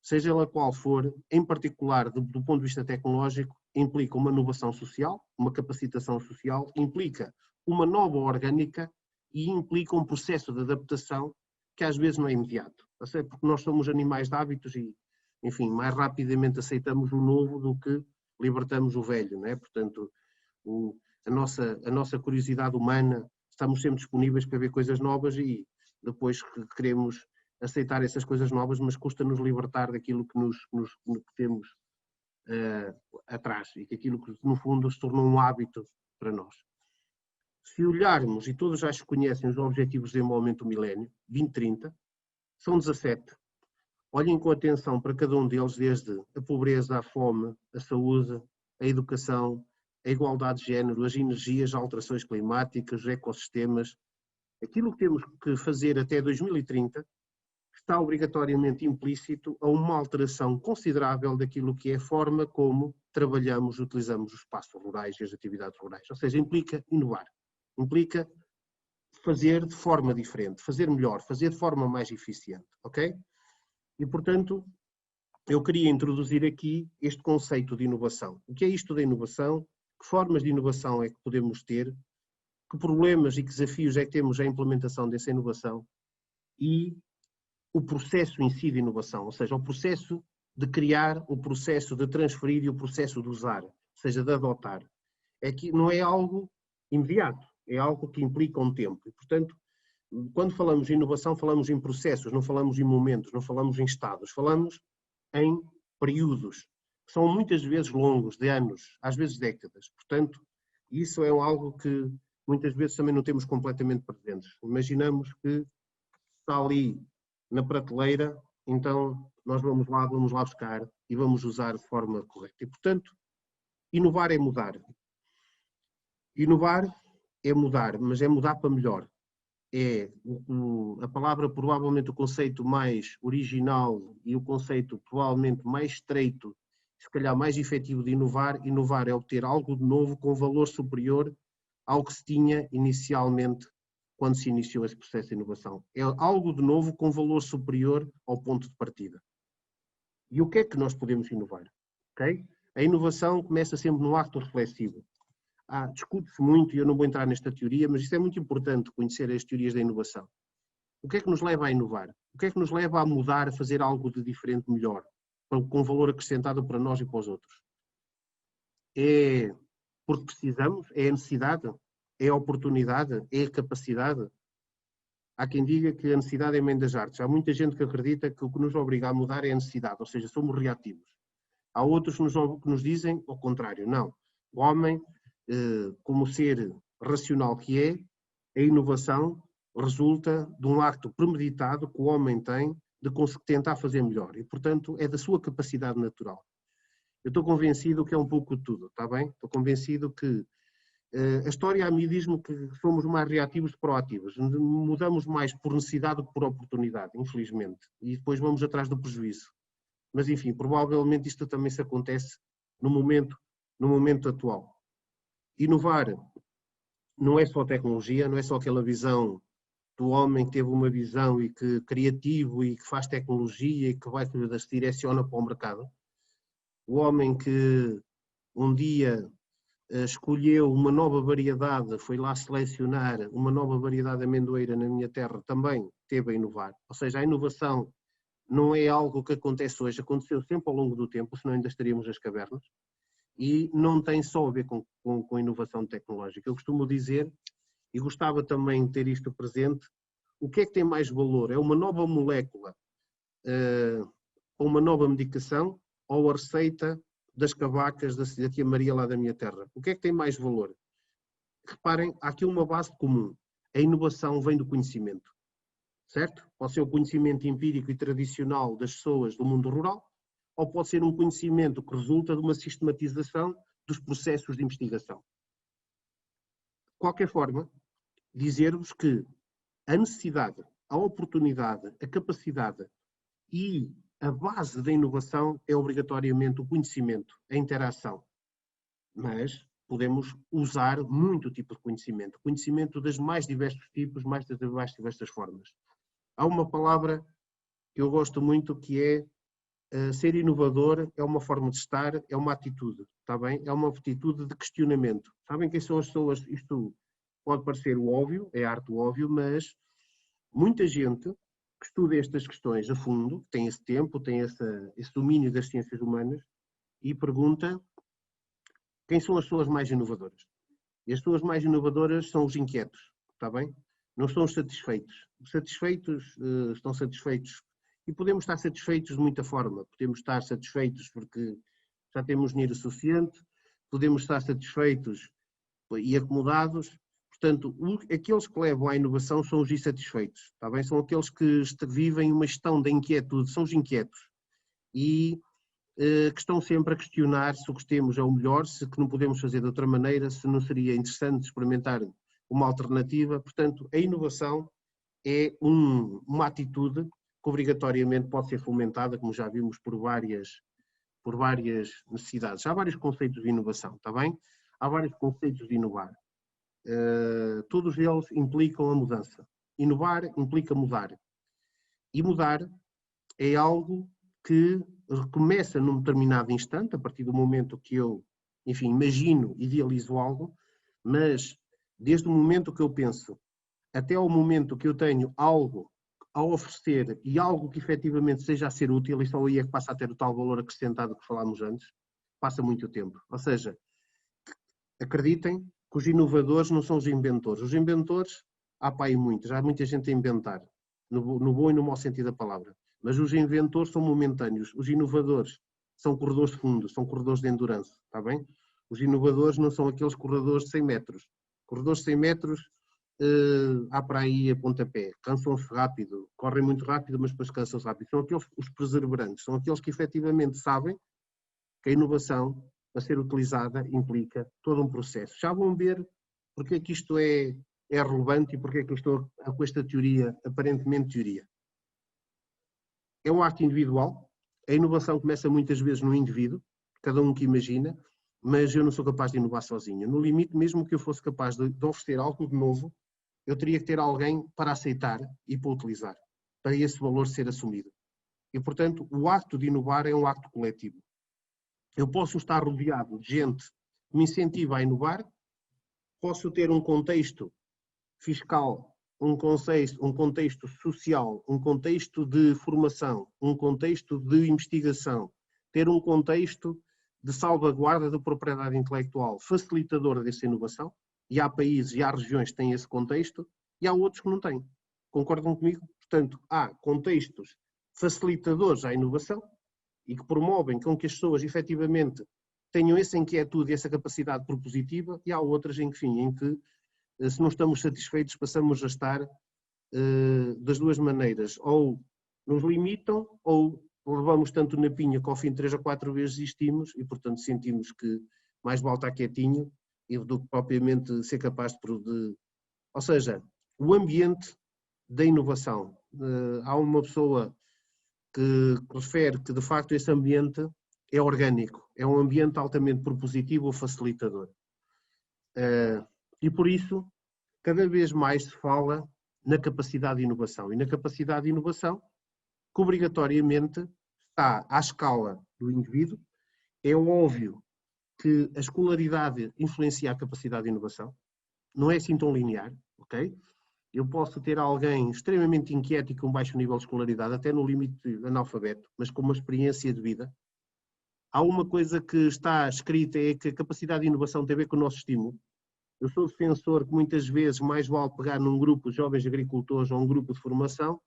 [SPEAKER 2] seja ela qual for, em particular do ponto de vista tecnológico, implica uma inovação social, uma capacitação social, implica uma nova orgânica e implica um processo de adaptação que às vezes não é imediato. Porque nós somos animais de hábitos e, enfim, mais rapidamente aceitamos o novo do que libertamos o velho, não é? Portanto, a nossa curiosidade humana, estamos sempre disponíveis para ver coisas novas e depois queremos aceitar essas coisas novas, mas custa-nos libertar daquilo que temos atrás e que aquilo que no fundo se tornou um hábito para nós. Se olharmos, e todos já conhecem os Objetivos de Desenvolvimento do Milénio, 2030, são 17. Olhem com atenção para cada um deles, desde a pobreza, a fome, a saúde, a educação, a igualdade de género, as energias, as alterações climáticas, os ecossistemas. Aquilo que temos que fazer até 2030 está obrigatoriamente implícito a uma alteração considerável daquilo que é a forma como trabalhamos, utilizamos os espaços rurais e as atividades rurais. Ou seja, implica inovar, implica fazer de forma diferente, fazer melhor, fazer de forma mais eficiente, ok? E, portanto, eu queria introduzir aqui este conceito de inovação. O que é isto da inovação? Que formas de inovação é que podemos ter? Que problemas e que desafios é que temos à implementação dessa inovação? e o processo em si de inovação, ou seja, o processo de criar, o processo de transferir e o processo de usar, ou seja, de adotar. É que não é algo imediato, é algo que implica um tempo. E, portanto, quando falamos de inovação, falamos em processos, não falamos em momentos, não falamos em estados, falamos em períodos, que são muitas vezes longos, de anos, às vezes décadas. Portanto, isso é algo que muitas vezes também não temos completamente presentes. Imaginamos que está ali na prateleira, então nós vamos lá buscar e vamos usar de forma correta. E, portanto, inovar é mudar. Inovar é mudar, mas é mudar para melhor. É a palavra, provavelmente o conceito mais original e o conceito provavelmente mais estreito, se calhar mais efetivo de inovar. Inovar é obter algo de novo com valor superior ao que se tinha inicialmente quando se iniciou esse processo de inovação. É algo de novo com valor superior ao ponto de partida. E o que é que nós podemos inovar? Okay? A inovação começa sempre no ato reflexivo. Discute-se muito, e eu não vou entrar nesta teoria, mas isto é muito importante, conhecer as teorias da inovação. O que é que nos leva a inovar? O que é que nos leva a mudar, a fazer algo de diferente, melhor, com valor acrescentado para nós e para os outros? É porque precisamos? É a necessidade? É a oportunidade? É a capacidade? Há quem diga que a necessidade é a mãe das artes. Há muita gente que acredita que o que nos obriga a mudar é a necessidade, ou seja, somos reativos. Há outros que nos dizem ao contrário. Não. O homem, como ser racional que é, a inovação resulta de um acto premeditado que o homem tem de tentar fazer melhor. E, portanto, é da sua capacidade natural. Eu estou convencido que é um pouco de tudo, está bem? Estou convencido que a história a mim diz-me que somos mais reativos que proativos. Mudamos mais por necessidade do que por oportunidade, infelizmente. E depois vamos atrás do prejuízo. Mas, enfim, provavelmente isto também se acontece no momento atual. Inovar não é só tecnologia, não é só aquela visão do homem que teve uma visão e que criativo e que faz tecnologia e que vai se direciona para o mercado. O homem que um dia escolheu uma nova variedade, foi lá selecionar uma nova variedade de amendoeira na minha terra, também teve a inovar. Ou seja, a inovação não é algo que acontece hoje, aconteceu sempre ao longo do tempo, senão ainda estaríamos nas cavernas, e não tem só a ver com inovação tecnológica. Eu costumo dizer, e gostava também de ter isto presente, o que é que tem mais valor? É uma nova molécula, ou uma nova medicação, ou a receita das cavacas da tia Maria lá da minha terra? O que é que tem mais valor? Reparem, há aqui uma base comum. A inovação vem do conhecimento. Certo? Pode ser o conhecimento empírico e tradicional das pessoas do mundo rural, ou pode ser um conhecimento que resulta de uma sistematização dos processos de investigação. De qualquer forma, dizer-vos que a necessidade, a oportunidade, a capacidade e a base da inovação é obrigatoriamente o conhecimento, a interação. Mas podemos usar muito tipo de conhecimento das mais diversos tipos, mais diversas formas. Há uma palavra que eu gosto muito que é ser inovador, é uma forma de estar, é uma atitude, está bem? É uma atitude de questionamento. Sabem quem são as pessoas? Isto pode parecer o óbvio, é a arte do óbvio, mas muita gente que estuda estas questões a fundo, tem esse tempo, tem esse domínio das ciências humanas e pergunta quem são as pessoas mais inovadoras. E as pessoas mais inovadoras são os inquietos, está bem? Não são os satisfeitos. Os satisfeitos estão satisfeitos e podemos estar satisfeitos de muita forma. Podemos estar satisfeitos porque já temos dinheiro suficiente, podemos estar satisfeitos e acomodados. Portanto, aqueles que levam à inovação são os insatisfeitos, está bem? São aqueles que vivem uma gestão da inquietude, são os inquietos. E que estão sempre a questionar se o que temos é o melhor, se que não podemos fazer de outra maneira, se não seria interessante experimentar uma alternativa. Portanto, a inovação é uma atitude que obrigatoriamente pode ser fomentada, como já vimos, por várias necessidades. Há vários conceitos de inovação, está bem? Há vários conceitos de inovar. Todos eles implicam a mudança. Inovar implica mudar. E mudar é algo que começa num determinado instante, a partir do momento que eu, enfim, imagino, idealizo algo, mas desde o momento que eu penso até ao momento que eu tenho algo que a oferecer e algo que efetivamente seja a ser útil, e só aí é que passa a ter o tal valor acrescentado que falámos antes, passa muito tempo. Ou seja, acreditem que os inovadores não são os inventores. Os inventores, há para aí muitos, há muita gente a inventar, no bom e no mau sentido da palavra. Mas os inventores são momentâneos. Os inovadores são corredores de fundo, são corredores de endurance, está bem? Os inovadores não são aqueles corredores de 100 metros. Corredores de 100 metros, há para aí a pontapé. Cansam-se rápido, correm muito rápido, mas depois cansam-se rápido. São aqueles, os perseverantes, são aqueles que efetivamente sabem que a inovação, para ser utilizada, implica todo um processo. Já vão ver porque é que isto é relevante e porque é que eu estou com esta teoria, aparentemente teoria. É um ato individual, a inovação começa muitas vezes no indivíduo, cada um que imagina, mas eu não sou capaz de inovar sozinho. No limite, mesmo que eu fosse capaz de oferecer algo de novo, eu teria que ter alguém para aceitar e para utilizar, para esse valor ser assumido. E, portanto, o acto de inovar é um acto coletivo. Eu posso estar rodeado de gente que me incentiva a inovar, posso ter um contexto fiscal, um contexto social, um contexto de formação, um contexto de investigação, ter um contexto de salvaguarda da propriedade intelectual facilitadora dessa inovação, e há países e há regiões que têm esse contexto, e há outros que não têm. Concordam comigo? Portanto, há contextos facilitadores à inovação e que promovem com que as pessoas efetivamente tenham essa inquietude e essa capacidade propositiva, e há outras em que se não estamos satisfeitos, passamos a estar das duas maneiras. Ou nos limitam, ou levamos tanto na pinha que ao fim de 3 ou 4 vezes desistimos e, portanto, sentimos que mais vale estar quietinho do que propriamente ser capaz de... Ou seja, o ambiente da inovação. Há uma pessoa que refere que, de facto, esse ambiente é orgânico, é um ambiente altamente propositivo ou facilitador. E por isso, cada vez mais se fala na capacidade de inovação. E na capacidade de inovação, que obrigatoriamente está à escala do indivíduo. É óbvio que a escolaridade influencia a capacidade de inovação. Não é assim tão linear, ok? Eu posso ter alguém extremamente inquieto e com baixo nível de escolaridade, até no limite analfabeto, mas com uma experiência de vida. Há uma coisa que está escrita, é que a capacidade de inovação tem a ver com o nosso estímulo. Eu sou defensor que muitas vezes mais vale pegar num grupo de jovens agricultores ou um grupo de formação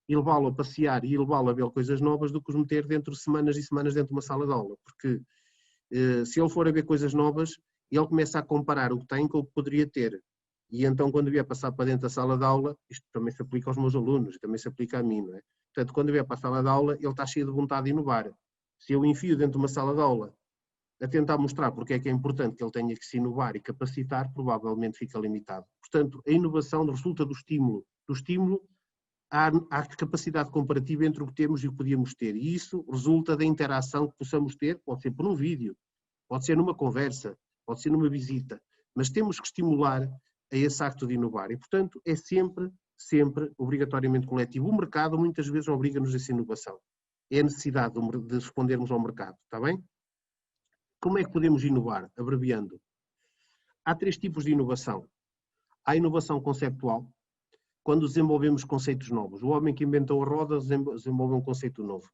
[SPEAKER 2] e levá-lo a passear e levá-lo a ver coisas novas do que os meter dentro de semanas e semanas dentro de uma sala de aula. Porque se ele for a ver coisas novas, ele começa a comparar o que tem com o que poderia ter. E então, quando vier passar para dentro da sala de aula, isto também se aplica aos meus alunos, também se aplica a mim, não é? Portanto, quando vier para a sala de aula, ele está cheio de vontade de inovar. Se eu enfio dentro de uma sala de aula a tentar mostrar porque é importante que ele tenha que se inovar e capacitar, provavelmente fica limitado. Portanto, a inovação resulta do estímulo. Do estímulo há capacidade comparativa entre o que temos e o que podíamos ter. E isso resulta da interação que possamos ter, pode ser por um vídeo, pode ser numa conversa, pode ser numa visita, mas temos que estimular a esse acto de inovar. E, portanto, é sempre obrigatoriamente coletivo. O mercado muitas vezes obriga-nos a essa inovação. É a necessidade de respondermos ao mercado, está bem? Como é que podemos inovar? Abreviando. Há 3 tipos de inovação. Há a inovação conceptual, quando desenvolvemos conceitos novos. O homem que inventou a roda desenvolveu um conceito novo.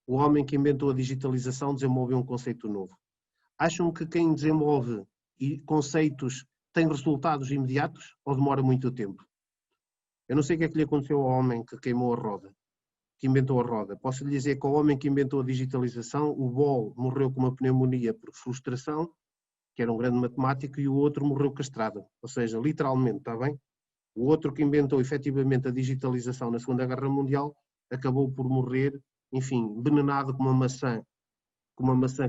[SPEAKER 2] O homem que inventou a digitalização desenvolveu um conceito novo. Acham que quem desenvolve conceitos tem resultados imediatos ou demora muito tempo? Eu não sei o que é que lhe aconteceu ao homem que queimou a roda, que inventou a roda. Posso lhe dizer que ao homem que inventou a digitalização, o Bohr morreu com uma pneumonia por frustração, que era um grande matemático, e o outro morreu castrado. Ou seja, literalmente, está bem? O outro que inventou efetivamente a digitalização na Segunda Guerra Mundial acabou por morrer, enfim, envenenado com uma maçã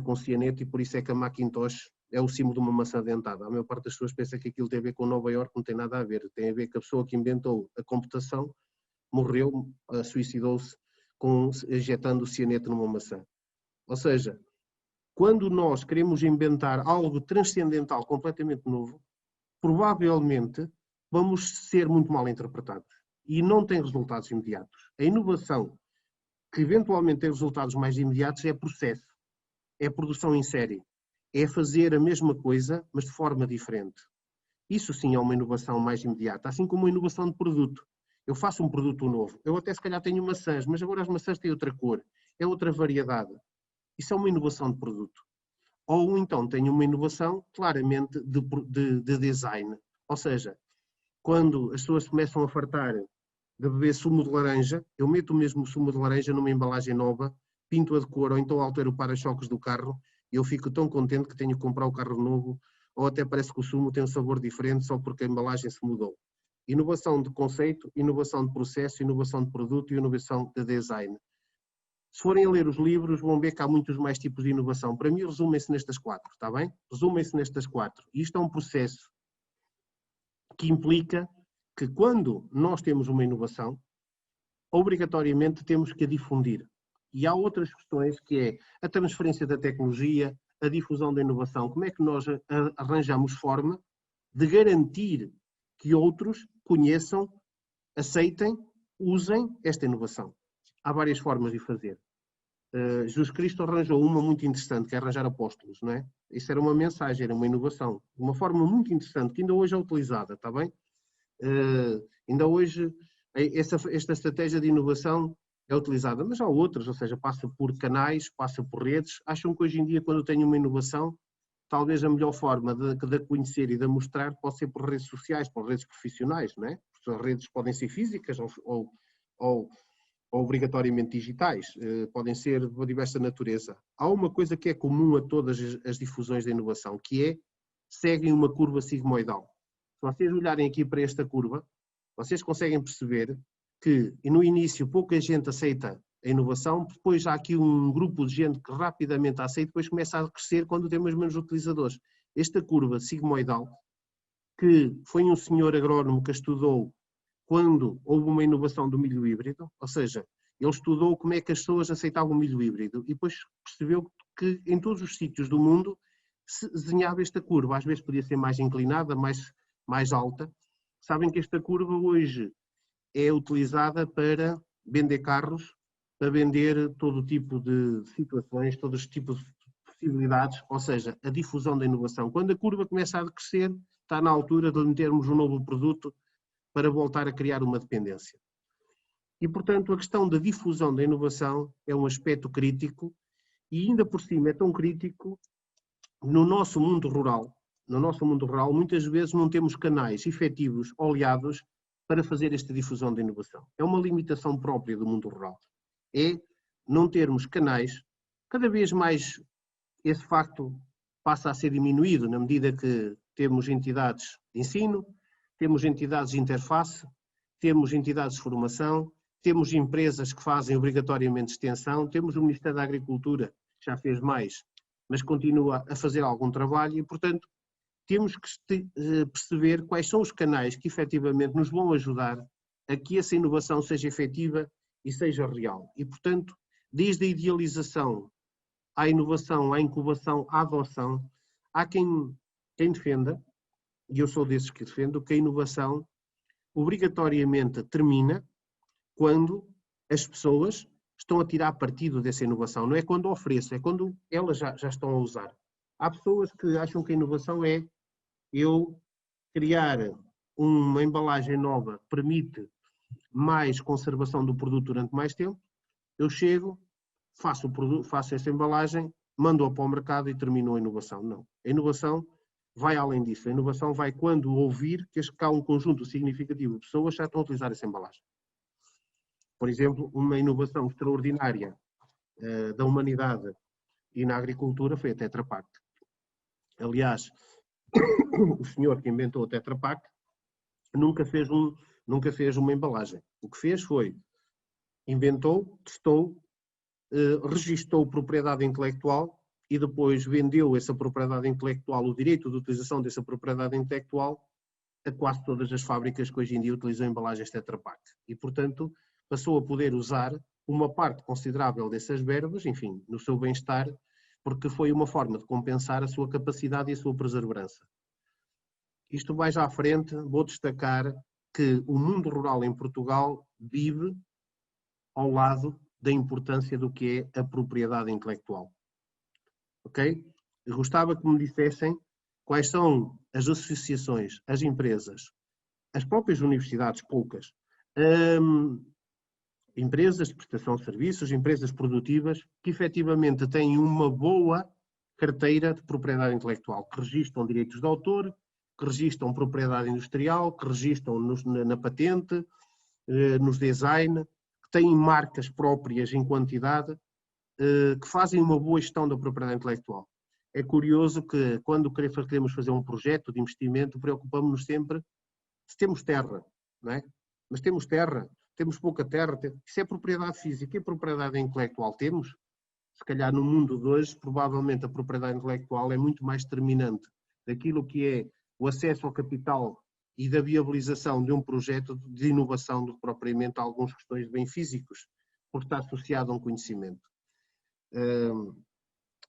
[SPEAKER 2] com cianeto, e por isso é que a Macintosh é o símbolo de uma maçã dentada. A maior parte das pessoas pensa que aquilo tem a ver com Nova Iorque, não tem nada a ver. Tem a ver que a pessoa que inventou a computação morreu, suicidou-se injetando cianeto numa maçã. Ou seja, quando nós queremos inventar algo transcendental, completamente novo, provavelmente vamos ser muito mal interpretados e não tem resultados imediatos. A inovação que eventualmente tem resultados mais imediatos é processo, é produção em série, é fazer a mesma coisa, mas de forma diferente. Isso sim é uma inovação mais imediata, assim como uma inovação de produto. Eu faço um produto novo. Eu até se calhar tenho maçãs, mas agora as maçãs têm outra cor, é outra variedade. Isso é uma inovação de produto. Ou então tenho uma inovação claramente de design. Ou seja, quando as pessoas começam a fartar de beber sumo de laranja, eu meto o mesmo sumo de laranja numa embalagem nova, pinto-a de cor ou então altero o para-choques do carro e eu fico tão contente que tenho que comprar o carro novo ou até parece que o sumo tem um sabor diferente só porque a embalagem se mudou. Inovação de conceito, inovação de processo, inovação de produto e inovação de design. Se forem a ler os livros, vão ver que há muitos mais tipos de inovação. Para mim, resumem-se nestas 4, está bem? Resumem-se nestas 4. Isto é um processo que implica que quando nós temos uma inovação, obrigatoriamente temos que a difundir. E há outras questões que é a transferência da tecnologia, a difusão da inovação. Como é que nós arranjamos forma de garantir que outros conheçam, aceitem, usem esta inovação? Há várias formas de fazer. Jesus Cristo arranjou uma muito interessante, que é arranjar apóstolos, não é? Isso era uma mensagem, era uma inovação. Uma forma muito interessante, que ainda hoje é utilizada, está bem? Ainda hoje, esta estratégia de inovação é utilizada, mas há outras, ou seja, passa por canais, passa por redes. Acham que hoje em dia, quando tenho uma inovação, talvez a melhor forma de conhecer e de mostrar pode ser por redes sociais, por redes profissionais, não é? As redes podem ser físicas ou obrigatoriamente digitais, podem ser de diversa natureza. Há uma coisa que é comum a todas as difusões da inovação, que é, seguem uma curva sigmoidal. Se vocês olharem aqui para esta curva, vocês conseguem perceber que no início pouca gente aceita a inovação, depois há aqui um grupo de gente que rapidamente a aceita, depois começa a crescer quando temos menos utilizadores. Esta curva sigmoidal, que foi um senhor agrónomo que estudou quando houve uma inovação do milho híbrido, ou seja, ele estudou como é que as pessoas aceitavam o milho híbrido e depois percebeu que em todos os sítios do mundo se desenhava esta curva. Às vezes podia ser mais inclinada, mais alta. Sabem que esta curva hoje é utilizada para vender carros, para vender todo tipo de situações, todos os tipos de possibilidades, ou seja, a difusão da inovação. Quando a curva começa a crescer, está na altura de metermos um novo produto para voltar a criar uma dependência. E, portanto, a questão da difusão da inovação é um aspecto crítico e, ainda por cima, é tão crítico no nosso mundo rural. No nosso mundo rural, muitas vezes não temos canais efetivos, oleados, para fazer esta difusão da inovação. É uma limitação própria do mundo rural. É não termos canais, cada vez mais esse facto passa a ser diminuído na medida que temos entidades de ensino, temos entidades de interface, temos entidades de formação, temos empresas que fazem obrigatoriamente extensão, temos o Ministério da Agricultura, que já fez mais, mas continua a fazer algum trabalho e, portanto, temos que perceber quais são os canais que efetivamente nos vão ajudar a que essa inovação seja efetiva e seja real. E, portanto, desde a idealização à inovação, à incubação, à adoção, há quem defenda, e eu sou desses que defendo, que a inovação obrigatoriamente termina quando as pessoas estão a tirar partido dessa inovação. Não é quando ofereço, é quando elas já estão a usar. Há pessoas que acham que a inovação é eu criar uma embalagem nova que permite mais conservação do produto durante mais tempo. Eu chego, faço essa embalagem, mando-a para o mercado e termino a inovação. Não. A inovação vai além disso. A inovação vai quando ouvir que há um conjunto significativo de pessoas que já estão a utilizar essa embalagem. Por exemplo, uma inovação extraordinária da humanidade e na agricultura foi a Tetra Pak. Aliás, o senhor que inventou a Tetra Pak nunca fez uma embalagem. O que fez foi inventou, testou, registou propriedade intelectual e depois vendeu essa propriedade intelectual, o direito de utilização dessa propriedade intelectual a quase todas as fábricas que hoje em dia utilizam embalagens Tetra Pak. E, portanto, passou a poder usar uma parte considerável dessas verbas, enfim, no seu bem-estar, porque foi uma forma de compensar a sua capacidade e a sua perseverança. Isto mais à frente, vou destacar que o mundo rural em Portugal vive ao lado da importância do que é a propriedade intelectual. Ok? Eu gostava que me dissessem quais são as associações, as empresas, as próprias universidades, poucas, Empresas de prestação de serviços, empresas produtivas, que efetivamente têm uma boa carteira de propriedade intelectual, que registram direitos de autor, que registram propriedade industrial, que registram na patente, nos design, que têm marcas próprias em quantidade, que fazem uma boa gestão da propriedade intelectual. É curioso que quando queremos fazer um projeto de investimento, preocupamos-nos sempre se temos terra, não é? Mas temos terra, temos pouca terra, isso é propriedade física e propriedade intelectual temos. Se calhar no mundo de hoje, provavelmente a propriedade intelectual é muito mais determinante daquilo que é o acesso ao capital e da viabilização de um projeto de inovação do que propriamente algumas questões de bens físicos, porque está associado a um conhecimento.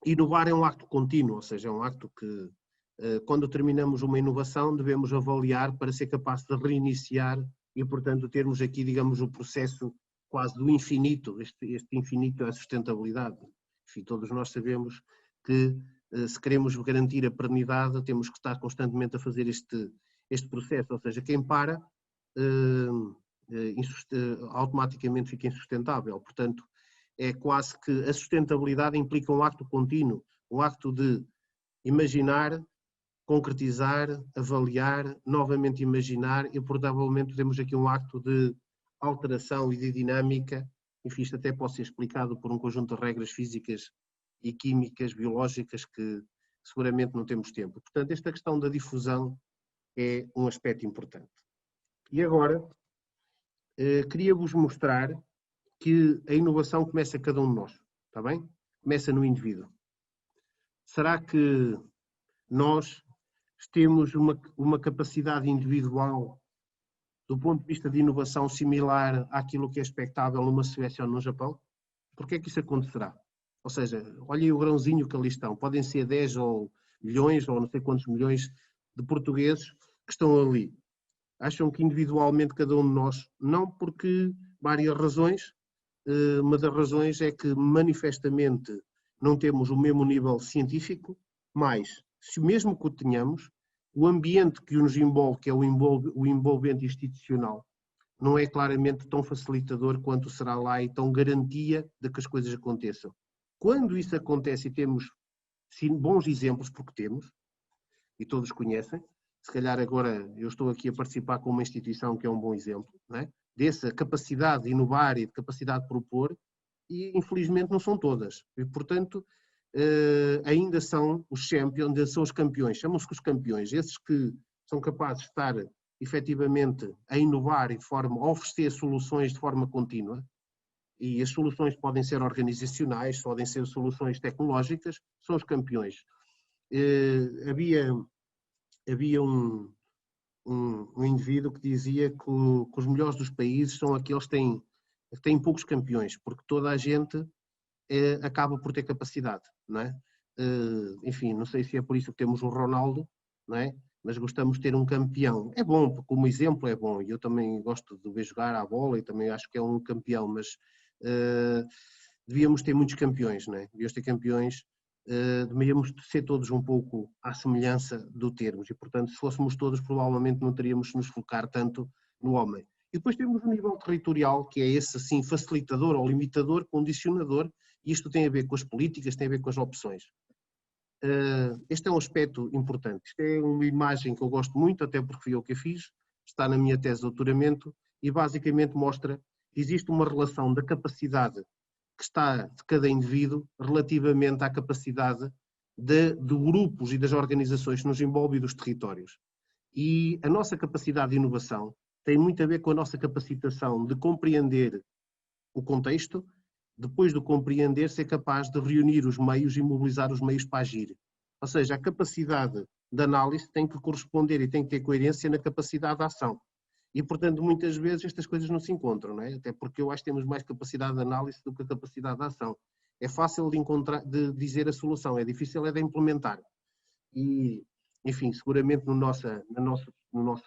[SPEAKER 2] Inovar é um acto contínuo, ou seja, é um acto que, quando terminamos uma inovação, devemos avaliar para ser capaz de reiniciar e, portanto, termos aqui, digamos, o processo quase do infinito. Este infinito é a sustentabilidade. Enfim, todos nós sabemos que, se queremos garantir a perenidade, temos que estar constantemente a fazer este processo, ou seja, quem para, automaticamente fica insustentável. Portanto, é quase que a sustentabilidade implica um acto contínuo, um acto de imaginar, concretizar, avaliar, novamente imaginar e provavelmente temos aqui um acto de alteração e de dinâmica. Enfim, isto até pode ser explicado por um conjunto de regras físicas e químicas, biológicas, que seguramente não temos tempo. Portanto, esta questão da difusão é um aspecto importante. E agora, queria-vos mostrar que a inovação começa a cada um de nós, está bem? Começa no indivíduo. Será que nós temos uma capacidade individual do ponto de vista de inovação similar àquilo que é expectável numa Suécia ou no Japão? Por que é que isso acontecerá? Ou seja, olhem o grãozinho que ali estão. Podem ser 10 ou milhões ou não sei quantos milhões de portugueses que estão ali. Acham que individualmente cada um de nós? Não, porque várias razões. Uma das razões é que manifestamente não temos o mesmo nível científico, mas se mesmo que o tenhamos, o ambiente que nos envolve, que é o envolvente institucional, não é claramente tão facilitador quanto será lá e tão garantia de que as coisas aconteçam. Quando isso acontece e temos sim, bons exemplos, porque temos, e todos conhecem, se calhar agora eu estou aqui a participar com uma instituição que é um bom exemplo, não é? Dessa capacidade de inovar e de capacidade de propor, e infelizmente não são todas. E, portanto, ainda são os champions, ainda são os campeões, chamam-se os campeões, esses que são capazes de estar efetivamente a inovar e a oferecer soluções de forma contínua, e as soluções podem ser organizacionais, podem ser soluções tecnológicas, são os campeões. Havia um indivíduo que dizia que os melhores dos países são aqueles que têm poucos campeões, porque toda a gente acaba por ter capacidade, não é? Enfim, não sei se é por isso que temos o Ronaldo, não é? Mas gostamos de ter um campeão. É bom, porque como exemplo é bom, e eu também gosto de ver jogar à bola e também acho que é um campeão, mas devíamos ter muitos campeões, não é? Devíamos ter campeões, devíamos ser todos um pouco à semelhança do termos, e portanto se fôssemos todos provavelmente não teríamos de nos focar tanto no homem. E depois temos o nível territorial, que é esse assim facilitador ou limitador, condicionador, e isto tem a ver com as políticas, tem a ver com as opções. Este é um aspecto importante. Isto é uma imagem que eu gosto muito, até porque fui eu que a fiz, está na minha tese de doutoramento, e basicamente mostra que existe uma relação da capacidade que está de cada indivíduo relativamente à capacidade de grupos e das organizações que nos envolvem e dos territórios. E a nossa capacidade de inovação tem muito a ver com a nossa capacitação de compreender o contexto, depois de compreender, ser capaz de reunir os meios e mobilizar os meios para agir. Ou seja, a capacidade de análise tem que corresponder e tem que ter coerência na capacidade de ação. E, portanto, muitas vezes estas coisas não se encontram, não é? Até porque eu acho que temos mais capacidade de análise do que a capacidade de ação. É fácil de dizer a solução, é difícil de implementar. E, enfim, seguramente no nosso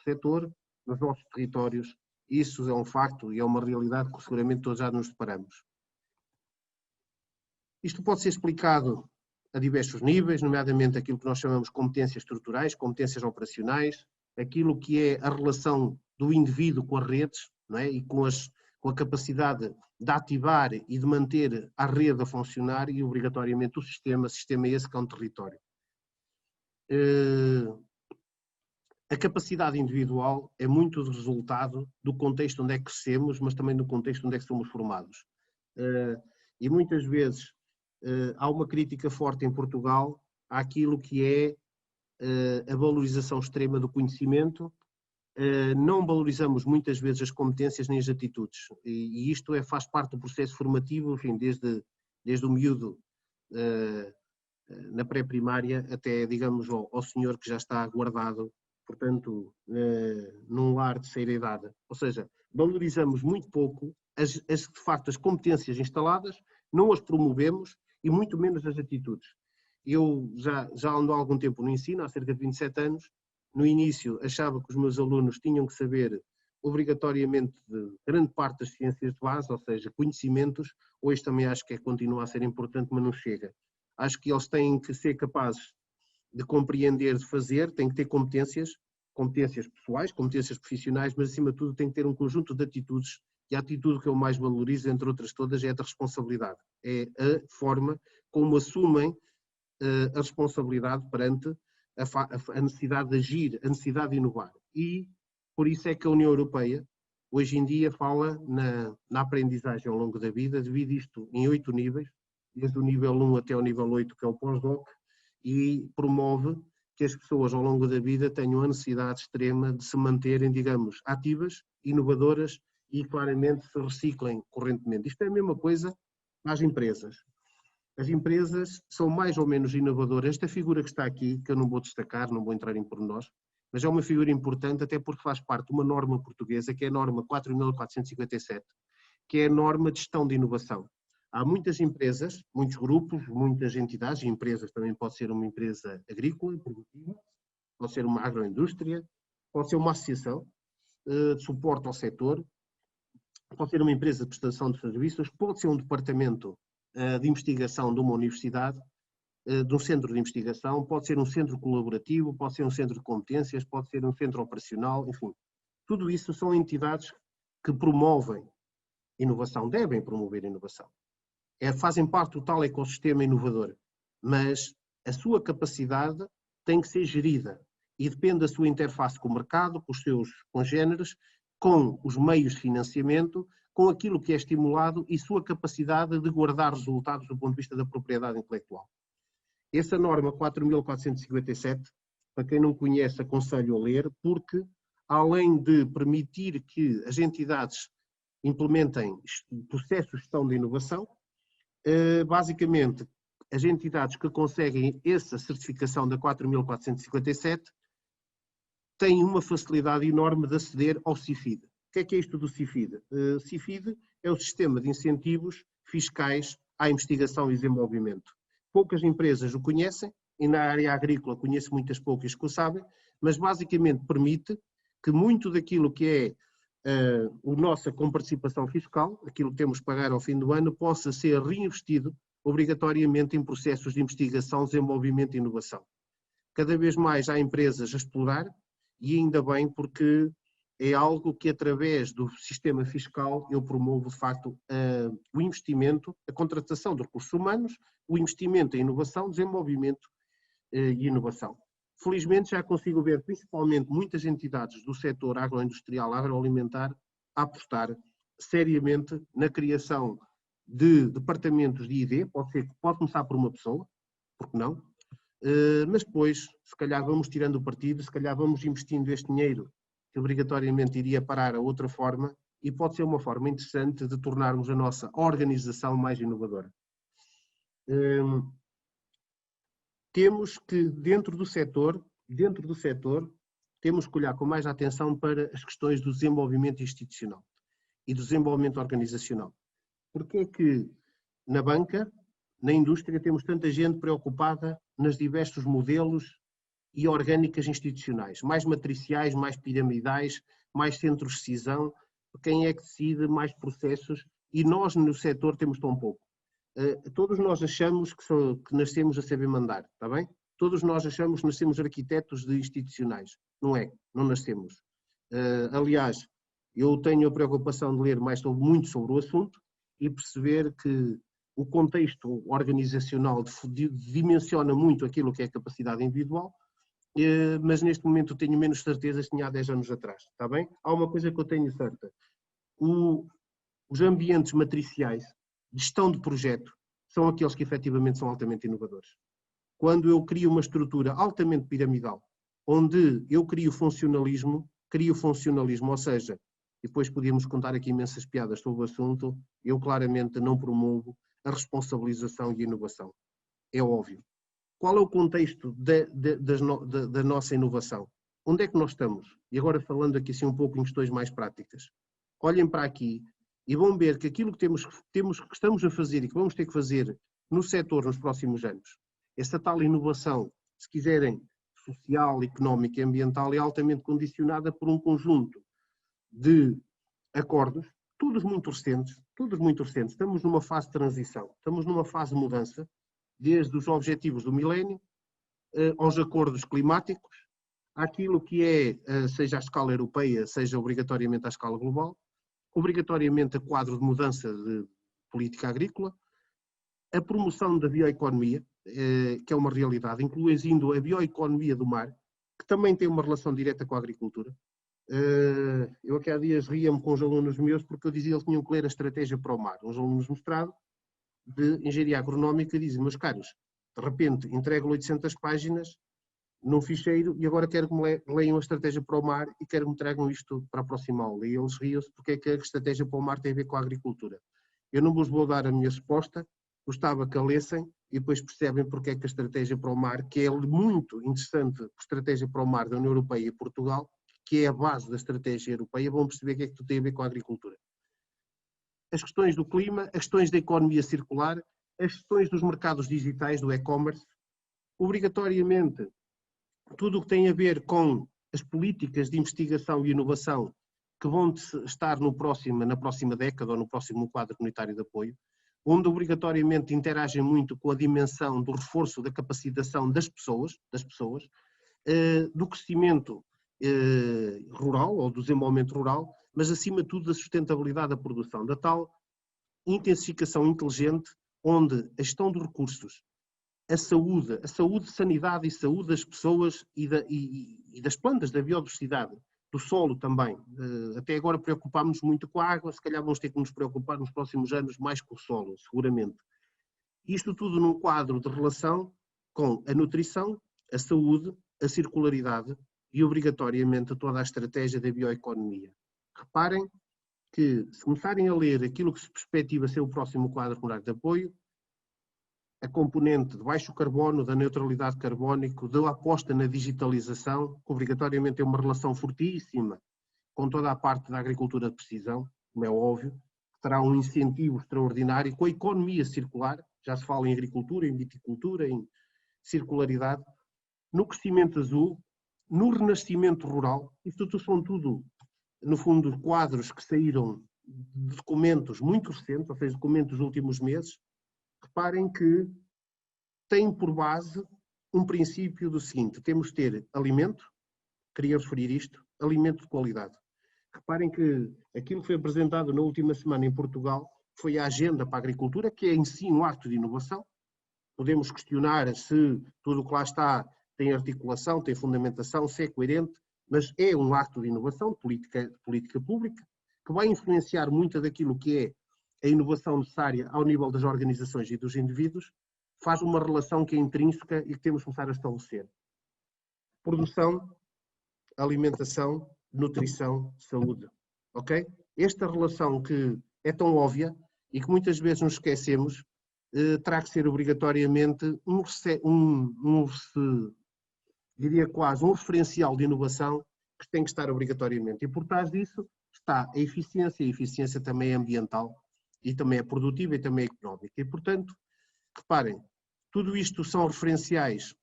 [SPEAKER 2] setor, nos nossos territórios, isso é um facto e é uma realidade que seguramente todos já nos deparamos. Isto pode ser explicado a diversos níveis, nomeadamente aquilo que nós chamamos de competências estruturais, competências operacionais, aquilo que é a relação do indivíduo com as redes, não é? E com a capacidade de ativar e de manter a rede a funcionar e obrigatoriamente o sistema esse que é um território. A capacidade individual é muito o resultado do contexto onde é que crescemos, mas também do contexto onde é que somos formados. E muitas vezes há uma crítica forte em Portugal àquilo que é a valorização extrema do conhecimento. Não valorizamos muitas vezes as competências nem as atitudes. E isto faz parte do processo formativo, enfim, desde o miúdo na pré-primária até, digamos, ao senhor que já está guardado, portanto, num lar de terceira idade. Ou seja, valorizamos muito pouco de facto, as competências instaladas, não as promovemos e muito menos as atitudes. Eu já ando há algum tempo no ensino, há cerca de 27 anos. No início achava que os meus alunos tinham que saber obrigatoriamente de grande parte das ciências de base, ou seja, conhecimentos. Hoje também acho que continua a ser importante, mas não chega. Acho que eles têm que ser capazes de compreender, de fazer, têm que ter competências pessoais, competências profissionais, mas acima de tudo têm que ter um conjunto de atitudes, e a atitude que eu mais valorizo, entre outras todas, é a da responsabilidade. É a forma como assumem a responsabilidade perante a necessidade de agir, a necessidade de inovar. E por isso é que a União Europeia, hoje em dia, fala na aprendizagem ao longo da vida, divide isto em 8 níveis, desde o nível 1 até o nível 8, que é o pós-doc, e promove que as pessoas ao longo da vida tenham a necessidade extrema de se manterem, digamos, ativas, inovadoras e claramente se reciclem correntemente. Isto é a mesma coisa às empresas. As empresas são mais ou menos inovadoras. Esta figura que está aqui, que eu não vou destacar, não vou entrar em pormenores, mas é uma figura importante até porque faz parte de uma norma portuguesa, que é a norma 4.457, que é a norma de gestão de inovação. Há muitas empresas, muitos grupos, muitas entidades, empresas também pode ser uma empresa agrícola, produtiva, pode ser uma agroindústria, pode ser uma associação de suporte ao setor, pode ser uma empresa de prestação de serviços, pode ser um departamento de investigação de uma universidade, de um centro de investigação, pode ser um centro colaborativo, pode ser um centro de competências, pode ser um centro operacional, enfim. Tudo isso são entidades que promovem inovação, devem promover inovação. Fazem parte do tal ecossistema inovador, mas a sua capacidade tem que ser gerida e depende da sua interface com o mercado, com os seus congêneres, com os meios de financiamento, com aquilo que é estimulado e sua capacidade de guardar resultados do ponto de vista da propriedade intelectual. Essa norma 4.457, para quem não conhece, aconselho a ler, porque além de permitir que as entidades implementem processos de gestão de inovação, basicamente, as entidades que conseguem essa certificação da 4.457 têm uma facilidade enorme de aceder ao CIFID. O que é isto do CIFID? CIFID é o sistema de incentivos fiscais à investigação e desenvolvimento. Poucas empresas o conhecem, e na área agrícola conheço muitas poucas que o sabem, mas basicamente permite que muito daquilo que é a nossa comparticipação fiscal, aquilo que temos que pagar ao fim do ano, possa ser reinvestido obrigatoriamente em processos de investigação, desenvolvimento e inovação. Cada vez mais há empresas a explorar, e ainda bem, porque é algo que através do sistema fiscal eu promovo de facto o investimento, a contratação de recursos humanos, o investimento em inovação, desenvolvimento e inovação. Felizmente já consigo ver principalmente muitas entidades do setor agroindustrial, agroalimentar, a apostar seriamente na criação de departamentos de ID, pode começar por uma pessoa, porque não, mas depois se calhar vamos tirando o partido, se calhar vamos investindo este dinheiro que obrigatoriamente iria parar a outra forma e pode ser uma forma interessante de tornarmos a nossa organização mais inovadora. Temos que, dentro do setor, temos que olhar com mais atenção para as questões do desenvolvimento institucional e do desenvolvimento organizacional. Porque é que na banca, na indústria, temos tanta gente preocupada nos diversos modelos e orgânicas institucionais, mais matriciais, mais piramidais, mais centros de decisão, quem é que decide, mais processos, e nós no setor temos tão pouco. Todos nós achamos que nascemos a saber mandar, está bem? Todos nós achamos que nascemos arquitetos de institucionais. Não é, não nascemos. Aliás, Eu tenho a preocupação de ler muito sobre o assunto e perceber que o contexto organizacional dimensiona muito aquilo que é a capacidade individual, mas neste momento tenho menos certezas que tinha há 10 anos atrás, está bem? Há uma coisa que eu tenho certa. Os ambientes matriciais de gestão de projeto são aqueles que efetivamente são altamente inovadores. Quando eu crio uma estrutura altamente piramidal, onde eu crio funcionalismo, ou seja, depois podíamos contar aqui imensas piadas sobre o assunto, eu claramente não promovo a responsabilização e a inovação. É óbvio. Qual é o contexto da nossa inovação? Onde é que nós estamos? E agora falando aqui assim um pouco em questões mais práticas. Olhem para aqui e vão ver que aquilo que estamos a fazer e que vamos ter que fazer no setor nos próximos anos, essa tal inovação, se quiserem, social, económica e ambiental, é altamente condicionada por um conjunto de acordos, todos muito recentes. Estamos numa fase de transição, estamos numa fase de mudança, desde os objetivos do milénio, aos acordos climáticos, àquilo que é, seja à escala europeia, seja obrigatoriamente à escala global, obrigatoriamente a quadro de mudança de política agrícola, a promoção da bioeconomia, que é uma realidade, incluindo a bioeconomia do mar, que também tem uma relação direta com a agricultura. Eu aqui há dias ria-me com os alunos meus porque eu dizia que eles tinham que ler a estratégia para o mar. Uns alunos mostraram de engenharia agronómica e dizem, meus caros, de repente entrego 800 páginas num ficheiro e agora quero que me leiam a estratégia para o mar e quero que me tragam isto para a próxima aula. E eles riam-se porque é que a estratégia para o mar tem a ver com a agricultura. Eu não vos vou dar a minha resposta, gostava que a lessem e depois percebem porque é que a estratégia para o mar, que é muito interessante, a estratégia para o mar da União Europeia e Portugal, que é a base da estratégia europeia, vão perceber o que é que tudo tem a ver com a agricultura. As questões do clima, as questões da economia circular, as questões dos mercados digitais, do e-commerce, obrigatoriamente tudo o que tem a ver com as políticas de investigação e inovação que vão estar na próxima década ou no próximo quadro comunitário de apoio, onde obrigatoriamente interagem muito com a dimensão do reforço da capacitação das pessoas, do crescimento rural ou do desenvolvimento rural, mas acima de tudo da sustentabilidade da produção, da tal intensificação inteligente onde a gestão de recursos, a saúde, sanidade e saúde das pessoas e das plantas, da biodiversidade, do solo também. Até agora preocupámos-nos muito com a água, se calhar vamos ter que nos preocupar nos próximos anos mais com o solo, seguramente. Isto tudo num quadro de relação com a nutrição, a saúde, a circularidade e obrigatoriamente toda a estratégia da bioeconomia. Reparem que se começarem a ler aquilo que se perspectiva ser o próximo quadro comunitário de apoio, a componente de baixo carbono, da neutralidade carbónica, da aposta na digitalização, que obrigatoriamente tem uma relação fortíssima com toda a parte da agricultura de precisão, como é óbvio, que terá um incentivo extraordinário com a economia circular, já se fala em agricultura, em viticultura, em circularidade, no crescimento azul, no renascimento rural. Isto são tudo, no fundo, quadros que saíram de documentos muito recentes, ou seja, documentos dos últimos meses. Reparem que tem por base um princípio do seguinte: temos de ter alimento, queria referir isto, alimento de qualidade. Reparem que aquilo que foi apresentado na última semana em Portugal foi a agenda para a agricultura, que é em si um ato de inovação. Podemos questionar se tudo o que lá está tem articulação, tem fundamentação, se é coerente, mas é um ato de inovação, política pública, que vai influenciar muito daquilo que é a inovação necessária ao nível das organizações e dos indivíduos, faz uma relação que é intrínseca e que temos que começar a estabelecer. Produção, alimentação, nutrição, saúde. Ok? Esta relação que é tão óbvia e que muitas vezes nos esquecemos, terá que ser obrigatoriamente diria quase um referencial de inovação que tem que estar obrigatoriamente. E por trás disso está a eficiência também é ambiental, e também é produtiva e também é económica. E, portanto, reparem, tudo isto são referenciais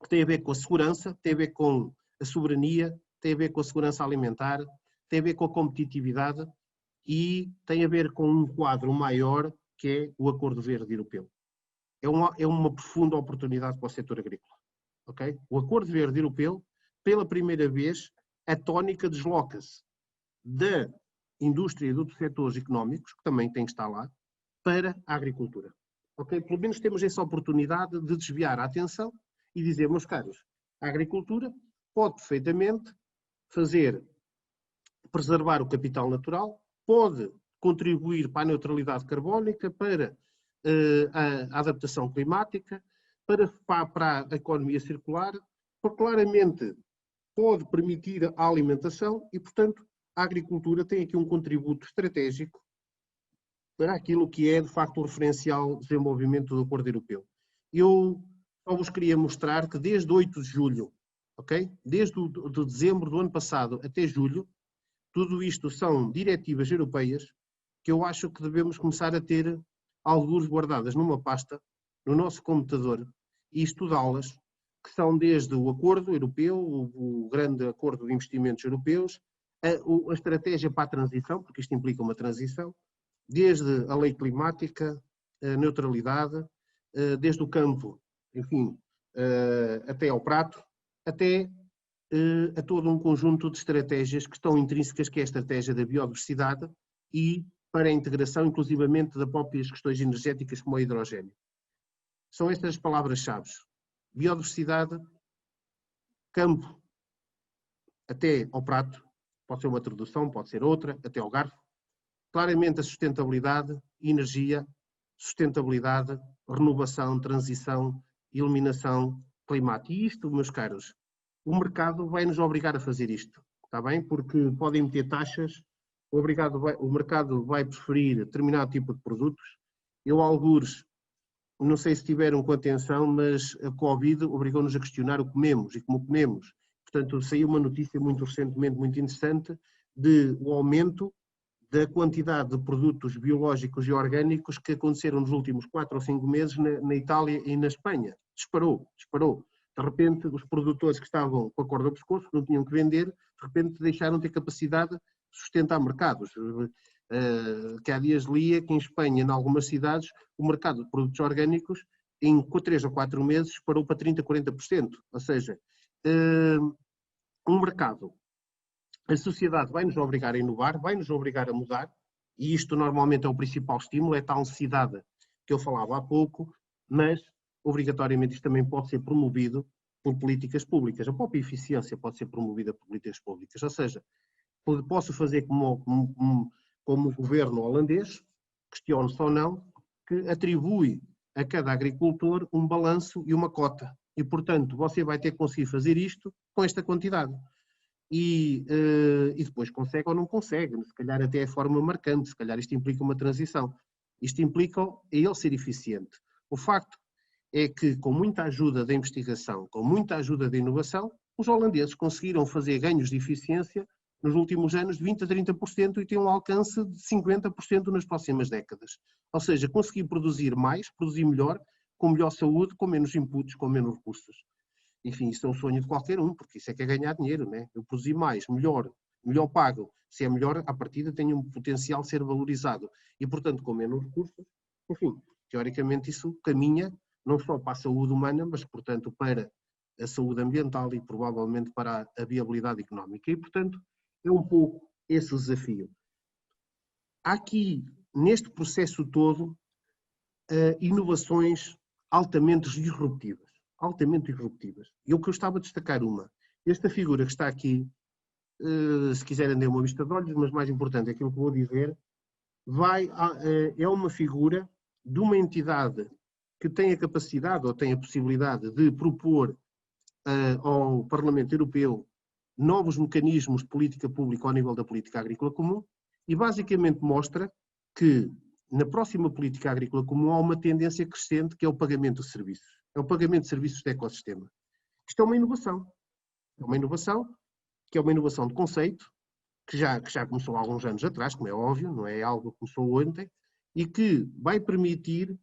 [SPEAKER 2] que têm a ver com a segurança, têm a ver com a soberania, têm a ver com a segurança alimentar, têm a ver com a competitividade e têm a ver com um quadro maior que é o Acordo Verde Europeu. É uma profunda oportunidade para o setor agrícola. Okay? O Acordo Verde Europeu, pela primeira vez, a tónica desloca-se da indústria e de outros setores económicos, que também têm que estar lá, para a agricultura. Okay? Pelo menos temos essa oportunidade de desviar a atenção e dizer, meus caros, a agricultura pode perfeitamente preservar o capital natural, pode contribuir para a neutralidade carbónica, para a adaptação climática, para a economia circular, claramente pode permitir a alimentação e, portanto, a agricultura tem aqui um contributo estratégico para aquilo que é, de facto, o referencial de desenvolvimento do Acordo Europeu. Eu só vos queria mostrar que desde 8 de julho, okay? Desde de dezembro do ano passado até julho, tudo isto são diretivas europeias que eu acho que devemos começar a ter algumas guardadas numa pasta, no nosso computador, e estudá-las, que são desde o Acordo Europeu, o grande Acordo de Investimentos Europeus, a estratégia para a transição, porque isto implica uma transição, desde a lei climática, a neutralidade, desde o campo, enfim, até ao prato, até a todo um conjunto de estratégias que estão intrínsecas, que é a estratégia da biodiversidade e para a integração, inclusivamente, das próprias questões energéticas como o hidrogênio. São estas as palavras-chave. Biodiversidade, campo, até ao prato, pode ser uma tradução, pode ser outra, até ao garfo. Claramente a sustentabilidade, energia, sustentabilidade, renovação, transição, eliminação climática. E isto, meus caros, o mercado vai nos obrigar a fazer isto, está bem? Porque podem meter taxas, o mercado vai preferir determinado tipo de produtos. Eu, algures, não sei se tiveram com atenção, mas a Covid obrigou-nos a questionar o que comemos e como comemos. Portanto, saiu uma notícia muito recentemente, muito interessante, de o aumento da quantidade de produtos biológicos e orgânicos que aconteceram nos últimos 4 ou 5 meses na Itália e na Espanha. Disparou. De repente, os produtores que estavam com a corda ao pescoço, que não tinham que vender, de repente deixaram de ter capacidade de sustentar mercados. Que há dias lia que em Espanha, em algumas cidades, o mercado de produtos orgânicos, em 3 ou 4 meses, disparou para 30%, 40%. Ou seja, um mercado, a sociedade vai nos obrigar a inovar, vai nos obrigar a mudar, e isto normalmente é o principal estímulo, é a tal necessidade que eu falava há pouco, mas obrigatoriamente isto também pode ser promovido por políticas públicas. A própria eficiência pode ser promovida por políticas públicas. Ou seja, posso fazer como o governo holandês, questione-se ou não, que atribui a cada agricultor um balanço e uma cota. E, portanto, você vai ter que conseguir fazer isto com esta quantidade. E depois consegue ou não consegue. Se calhar até é forma marcante, se calhar isto implica uma transição. Isto implica ele ser eficiente. O facto é que, com muita ajuda da investigação, com muita ajuda da inovação, os holandeses conseguiram fazer ganhos de eficiência nos últimos anos de 20% a 30% e têm um alcance de 50% nas próximas décadas. Ou seja, conseguir produzir mais, produzir melhor, com melhor saúde, com menos inputs, com menos recursos. Enfim, isso é um sonho de qualquer um, porque isso é que é ganhar dinheiro, né? Eu produzir mais, melhor pago. Se é melhor, à partida tem um potencial de ser valorizado. E, portanto, com menos recursos, enfim, teoricamente isso caminha não só para a saúde humana, mas, portanto, para a saúde ambiental e provavelmente para a viabilidade económica. E, portanto, é um pouco esse desafio. Há aqui, neste processo todo, inovações altamente disruptivas. E o que eu estava a destacar esta figura que está aqui, se quiserem dar uma vista de olhos, mas mais importante, aquilo que vou dizer, é uma figura de uma entidade que tem a capacidade ou tem a possibilidade de propor ao Parlamento Europeu novos mecanismos de política pública ao nível da política agrícola comum e basicamente mostra que na próxima política agrícola comum há uma tendência crescente que é o pagamento de serviços. É o pagamento de serviços de ecossistema. Isto é uma inovação. É uma inovação que é uma inovação de conceito, que já começou há alguns anos atrás, como é óbvio, não é algo que começou ontem, e que vai permitir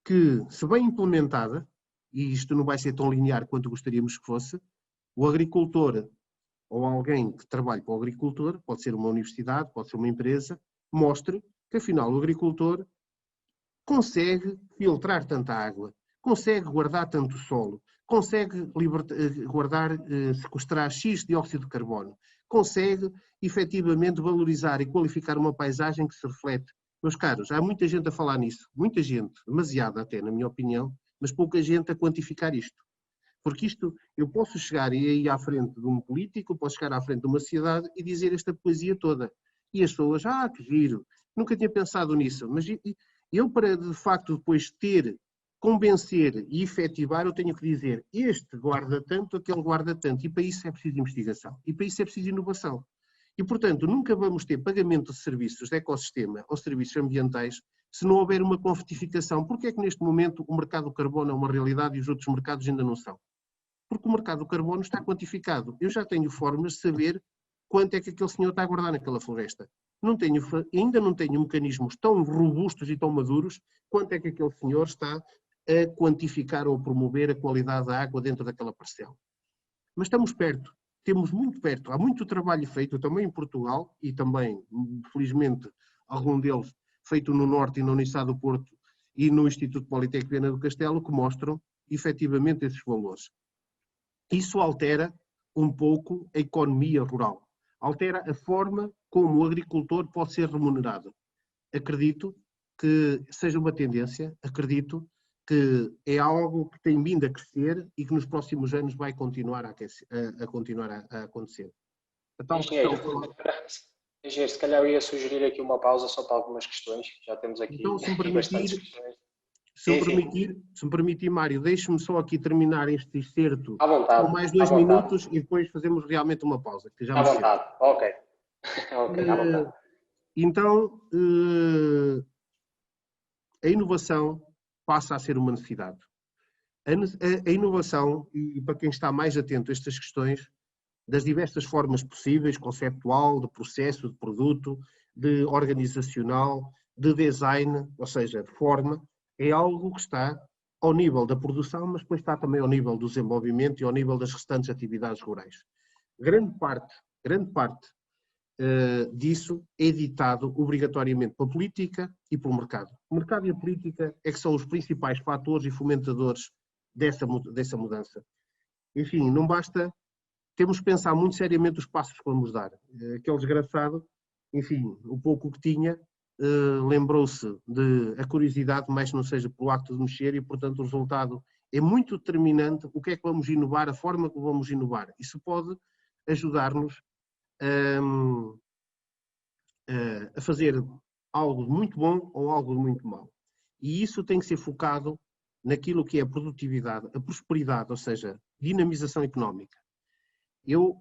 [SPEAKER 2] que, se bem implementada, e isto não vai ser tão linear quanto gostaríamos que fosse, o agricultor ou alguém que trabalhe para o agricultor, pode ser uma universidade, pode ser uma empresa, mostre que afinal o agricultor consegue filtrar tanta água, consegue guardar tanto solo, consegue sequestrar X dióxido de carbono, consegue efetivamente valorizar e qualificar uma paisagem que se reflete. Meus caros, há muita gente a falar nisso, muita gente, demasiada até, na minha opinião, mas pouca gente a quantificar isto. Porque isto, eu posso chegar e ir à frente de um político, posso chegar à frente de uma sociedade e dizer esta poesia toda. E as pessoas, que giro, nunca tinha pensado nisso. Mas eu, para de facto depois convencer e efetivar, eu tenho que dizer, este guarda tanto, aquele guarda tanto. E para isso é preciso investigação. E para isso é preciso inovação. E, portanto, nunca vamos ter pagamento de serviços de ecossistema ou serviços ambientais se não houver uma quantificação. Porque é que neste momento o mercado do carbono é uma realidade e os outros mercados ainda não são? Porque o mercado do carbono está quantificado. Eu já tenho formas de saber quanto é que aquele senhor está a guardar naquela floresta. Ainda não tenho mecanismos tão robustos e tão maduros quanto é que aquele senhor está a quantificar ou promover a qualidade da água dentro daquela parcela. Mas estamos perto, temos muito perto, há muito trabalho feito também em Portugal e também, felizmente, algum deles feito no Norte e na Universidade do Porto e no Instituto Politécnico Viana do Castelo, que mostram efetivamente esses valores. Isso altera um pouco a economia rural, altera a forma como o agricultor pode ser remunerado. Acredito que seja uma tendência, acredito que é algo que tem vindo a crescer e que nos próximos anos vai continuar a acontecer. A tal
[SPEAKER 1] Engenheiro, se calhar eu ia sugerir aqui uma pausa só para algumas questões, já temos aqui
[SPEAKER 2] então,
[SPEAKER 1] bastantes questões.
[SPEAKER 2] Se me permitir, Mário, deixe-me só aqui terminar este excerto
[SPEAKER 1] à vontade,
[SPEAKER 2] com mais 2 minutos e depois fazemos realmente uma pausa. Que já
[SPEAKER 1] à vontade, ok. Ok, à vontade.
[SPEAKER 2] Então, a inovação passa a ser uma necessidade. A inovação, e para quem está mais atento a estas questões, das diversas formas possíveis, conceptual, de processo, de produto, de organizacional, de design, ou seja, de forma, é algo que está ao nível da produção, mas depois está também ao nível do desenvolvimento e ao nível das restantes atividades rurais. Grande parte disso é editado obrigatoriamente pela política e pelo mercado. O mercado e a política é que são os principais fatores e fomentadores dessa mudança. Enfim, não basta, temos que pensar muito seriamente os passos que vamos dar. Aquele desgraçado, enfim, o pouco que tinha, lembrou-se de a curiosidade, mais não seja pelo acto de mexer, e portanto o resultado é muito determinante. O que é que vamos inovar, a forma que vamos inovar. Isso pode ajudar-nos a fazer algo muito bom ou algo muito mau. E isso tem que ser focado naquilo que é a produtividade, a prosperidade, ou seja, dinamização económica. Eu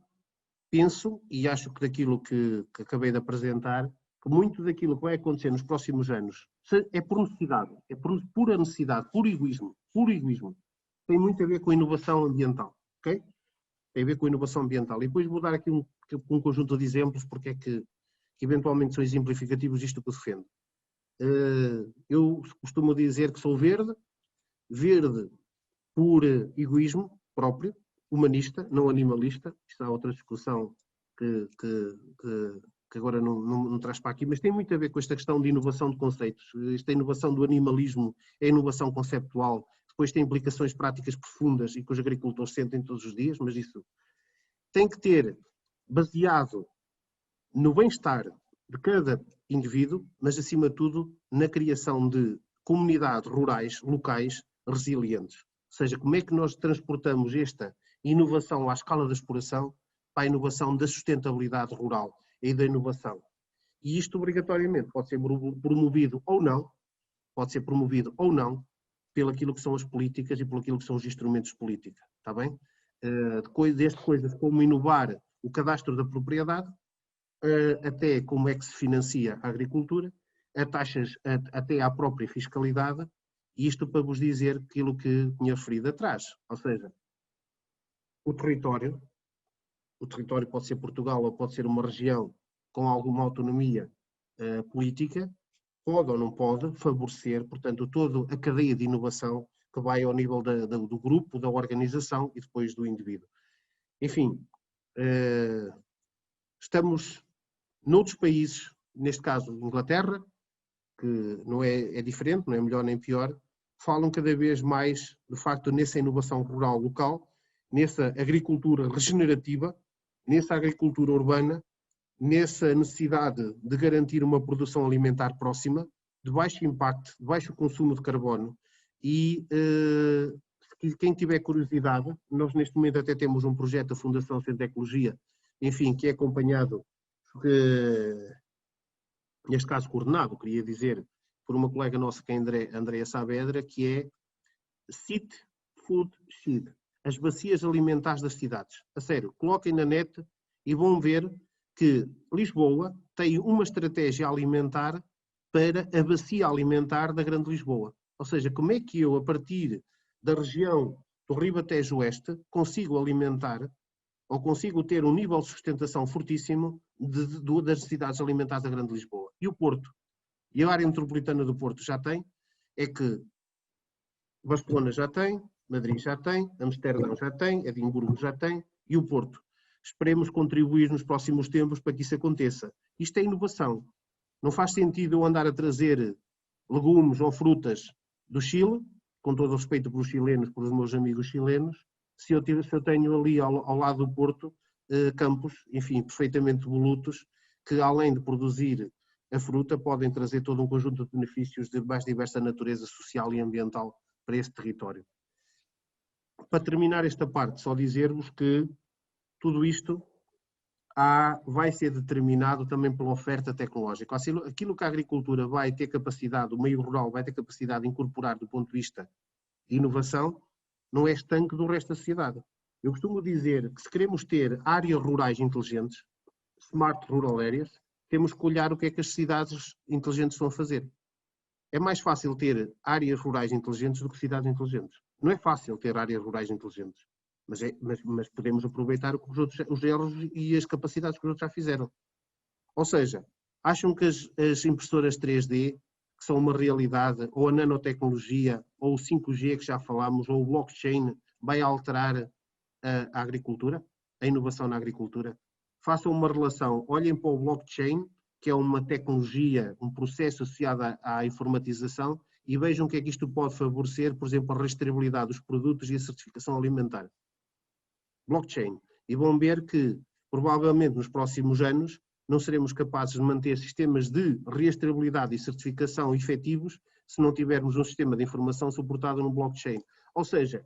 [SPEAKER 2] penso, e acho que daquilo que acabei de apresentar, que muito daquilo que vai acontecer nos próximos anos é por necessidade, é por pura necessidade, puro egoísmo. Tem muito a ver com a inovação ambiental, ok? Tem a ver com a inovação ambiental. E depois vou dar aqui um conjunto de exemplos, porque é que eventualmente são exemplificativos disto que eu defendo. Eu costumo dizer que sou verde por egoísmo próprio, humanista, não animalista. Isto há outra discussão que agora não traz para aqui, mas tem muito a ver com esta questão de inovação de conceitos. Esta inovação do animalismo é inovação conceptual, depois tem implicações práticas profundas e que os agricultores sentem todos os dias, mas isso tem que ter baseado no bem-estar de cada indivíduo, mas acima de tudo na criação de comunidades rurais, locais, resilientes. Ou seja, como é que nós transportamos esta inovação à escala da exploração para a inovação da sustentabilidade rural e da inovação. E isto obrigatoriamente pode ser promovido ou não, pelo aquilo que são as políticas e pelo aquilo que são os instrumentos de política, está bem? Desde coisas como inovar o cadastro da propriedade, até como é que se financia a agricultura, a taxas, até à própria fiscalidade, e isto para vos dizer aquilo que tinha referido atrás, ou seja, o território pode ser Portugal ou pode ser uma região com alguma autonomia política, pode ou não pode favorecer, portanto, toda a cadeia de inovação que vai ao nível do grupo, da organização e depois do indivíduo. Enfim, estamos noutros países, neste caso Inglaterra, que não é diferente, não é melhor nem pior, falam cada vez mais, de facto, nessa inovação rural local, nessa agricultura regenerativa, nessa agricultura urbana, nessa necessidade de garantir uma produção alimentar próxima, de baixo impacto, de baixo consumo de carbono. E quem tiver curiosidade, nós neste momento até temos um projeto da Fundação Centro de Ecologia, enfim, que é acompanhado, neste caso coordenado, queria dizer, por uma colega nossa que é Andrea Saavedra, que é City Food Shed, as bacias alimentares das cidades. A sério, coloquem na net e vão ver que Lisboa tem uma estratégia alimentar para a bacia alimentar da Grande Lisboa. Ou seja, como é que eu, a partir da região do Ribatejo Oeste, consigo alimentar ou consigo ter um nível de sustentação fortíssimo das necessidades alimentares da Grande Lisboa. E o Porto, e a área metropolitana do Porto já tem, é que Barcelona já tem, Madrid já tem, Amsterdão já tem, Edimburgo já tem, e o Porto. Esperemos contribuir nos próximos tempos para que isso aconteça. Isto é inovação. Não faz sentido eu andar a trazer legumes ou frutas do Chile, com todo o respeito pelos chilenos, pelos meus amigos chilenos, se eu tenho ali ao lado do Porto campos, enfim, perfeitamente volutos, que além de produzir a fruta, podem trazer todo um conjunto de benefícios de mais diversa natureza social e ambiental para esse território. Para terminar esta parte, só dizer-vos que tudo isto vai ser determinado também pela oferta tecnológica. Aquilo que a agricultura vai ter capacidade, o meio rural vai ter capacidade de incorporar do ponto de vista de inovação, não é estanque do resto da sociedade. Eu costumo dizer que se queremos ter áreas rurais inteligentes, smart rural areas, temos que olhar o que é que as cidades inteligentes estão a fazer. É mais fácil ter áreas rurais inteligentes do que cidades inteligentes. Não é fácil ter áreas rurais inteligentes, mas podemos aproveitar o que os erros e as capacidades que os outros já fizeram. Ou seja, acham que as impressoras 3D, que são uma realidade, ou a nanotecnologia, ou o 5G que já falámos, ou o blockchain, vai alterar a agricultura, a inovação na agricultura? Façam uma relação, olhem para o blockchain, que é uma tecnologia, um processo associado à informatização, e vejam o que é que isto pode favorecer, por exemplo, a rastreabilidade dos produtos e a certificação alimentar. Blockchain. E vão ver que, provavelmente, nos próximos anos, não seremos capazes de manter sistemas de rastreabilidade e certificação efetivos se não tivermos um sistema de informação suportado no blockchain. Ou seja,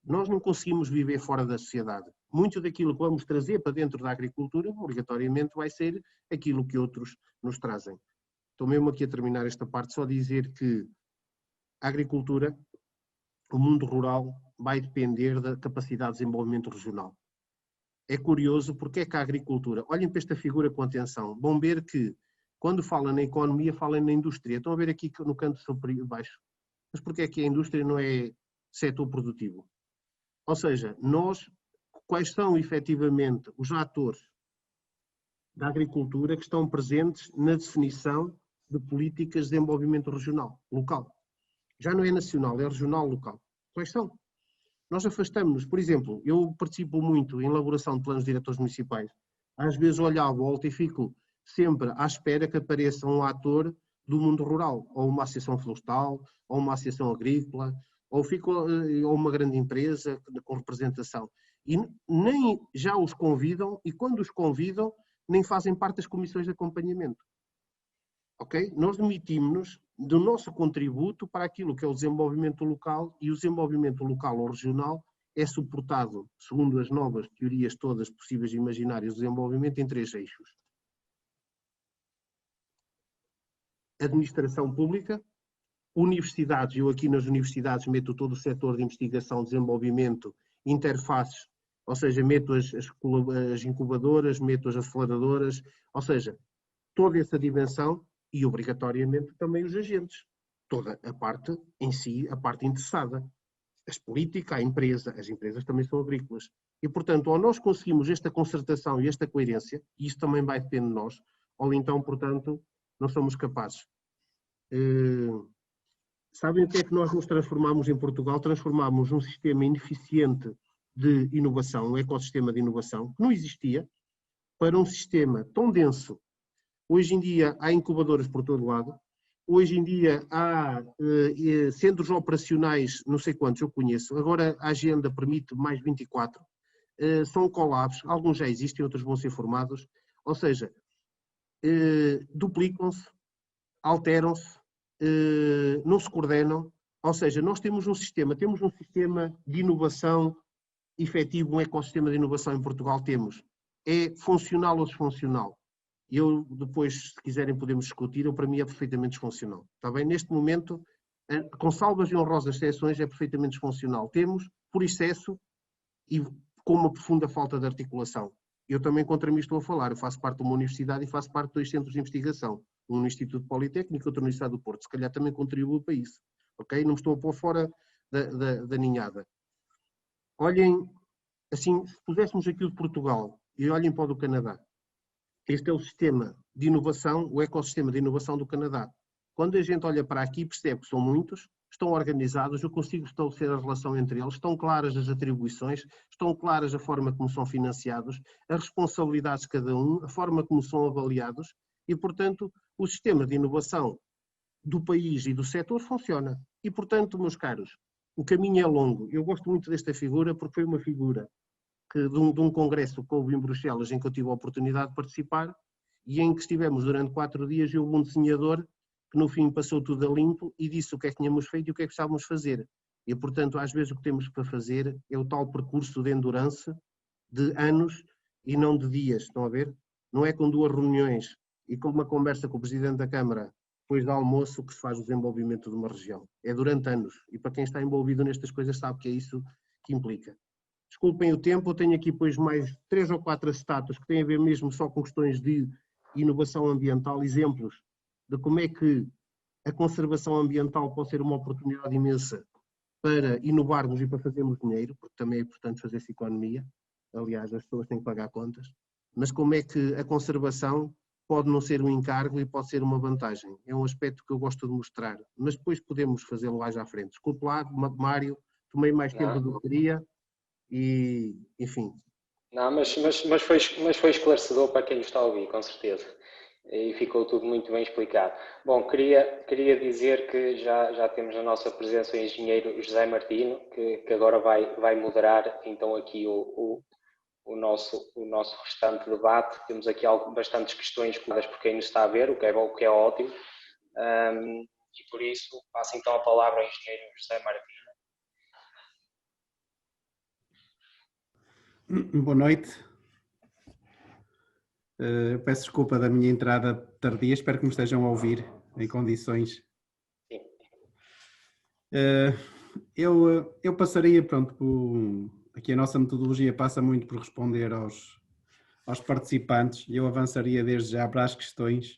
[SPEAKER 2] nós não conseguimos viver fora da sociedade. Muito daquilo que vamos trazer para dentro da agricultura, obrigatoriamente, vai ser aquilo que outros nos trazem. Estou mesmo aqui a terminar esta parte, só dizer que a agricultura, o mundo rural, vai depender da capacidade de desenvolvimento regional. É curioso porque é que a agricultura, olhem para esta figura com atenção, vão ver que quando falam na economia, falam na indústria. Estão a ver aqui no canto superior baixo. Mas porque é que a indústria não é setor produtivo? Ou seja, quais são efetivamente os atores da agricultura que estão presentes na definição de políticas de desenvolvimento regional, local? Já não é nacional, é regional, local. Quais são? Nós afastamos-nos, por exemplo, eu participo muito em elaboração de planos diretores municipais. Às vezes olho à volta e fico sempre à espera que apareça um ator do mundo rural, ou uma associação florestal, ou uma associação agrícola, ou uma grande empresa com representação. E nem já os convidam, e quando os convidam, nem fazem parte das comissões de acompanhamento. Ok? Nós demitimos-nos do nosso contributo para aquilo que é o desenvolvimento local, e o desenvolvimento local ou regional é suportado, segundo as novas teorias todas possíveis e imaginárias de desenvolvimento, em 3 eixos. Administração pública, universidades, eu aqui nas universidades meto todo o setor de investigação, desenvolvimento, interfaces, ou seja, meto as incubadoras, meto as aceleradoras, ou seja, toda essa dimensão, e obrigatoriamente também os agentes. Toda a parte em si, a parte interessada. As políticas, a empresa, as empresas também são agrícolas. E, portanto, ou nós conseguimos esta concertação e esta coerência, e isso também vai depender de nós, ou então, portanto, não somos capazes. Sabem o que é que nós nos transformamos em Portugal? Transformamos um sistema ineficiente de inovação, um ecossistema de inovação, que não existia, para um sistema tão denso. Hoje em dia há incubadoras por todo lado, hoje em dia há centros operacionais, não sei quantos eu conheço, agora a agenda permite mais 24, são collabs, alguns já existem, outros vão ser formados, ou seja, duplicam-se, alteram-se, não se coordenam, ou seja, nós temos um sistema de inovação efetivo, um ecossistema de inovação em Portugal temos. É funcional ou disfuncional? Eu depois, se quiserem, podemos discutir, para mim é perfeitamente disfuncional. Está bem? Neste momento, com salvas e honrosas exceções, é perfeitamente disfuncional. Temos, por excesso e com uma profunda falta de articulação. Eu também contra mim estou a falar, eu faço parte de uma universidade e faço parte de 2 centros de investigação, um no Instituto Politécnico e outro na Universidade do Porto. Se calhar também contribuo para isso. Ok? Não me estou a pôr fora da ninhada. Olhem, assim, se puséssemos aqui o de Portugal e olhem para o do Canadá, este é o sistema de inovação, o ecossistema de inovação do Canadá. Quando a gente olha para aqui, percebe que são muitos, estão organizados, eu consigo estabelecer a relação entre eles, estão claras as atribuições, estão claras a forma como são financiados, as responsabilidades de cada um, a forma como são avaliados e, portanto, o sistema de inovação do país e do setor funciona. E, portanto, meus caros, o caminho é longo. Eu gosto muito desta figura porque foi uma figura de um congresso que houve em Bruxelas em que eu tive a oportunidade de participar e em que estivemos durante 4 dias e houve um desenhador que no fim passou tudo a limpo e disse o que é que tínhamos feito e o que é que estávamos a fazer. E, portanto, às vezes o que temos para fazer é o tal percurso de endurance de anos e não de dias, estão a ver? Não é com 2 reuniões e com uma conversa com o Presidente da Câmara depois do almoço que se faz o desenvolvimento de uma região. É durante anos. E para quem está envolvido nestas coisas sabe que é isso que implica. Desculpem o tempo, eu tenho aqui depois mais 3 ou 4 status que têm a ver mesmo só com questões de inovação ambiental, exemplos de como é que a conservação ambiental pode ser uma oportunidade imensa para inovarmos e para fazermos dinheiro, porque também é importante fazer-se economia. Aliás, as pessoas têm que pagar contas. Mas como é que a conservação pode não ser um encargo e pode ser uma vantagem. É um aspecto que eu gosto de mostrar. Mas depois podemos fazê-lo mais à frente. Desculpe lá, Mário, tomei mais tempo do que queria e, enfim.
[SPEAKER 1] Não, mas foi esclarecedor para quem nos está a ouvir, com certeza. E ficou tudo muito bem explicado. Bom, queria dizer que já temos na nossa presença o engenheiro José Martino, que agora vai moderar então aqui o nosso restante debate. Temos aqui bastantes questões colocadas por quem nos está a ver, o que é bom, o que é ótimo. E por isso passo então a palavra ao engenheiro José Martino.
[SPEAKER 3] Boa noite. Peço desculpa da minha entrada tardia, espero que me estejam a ouvir em condições.
[SPEAKER 1] Sim.
[SPEAKER 3] Eu passaria, pronto, aqui a nossa metodologia passa muito por responder aos participantes e eu avançaria desde já para as questões.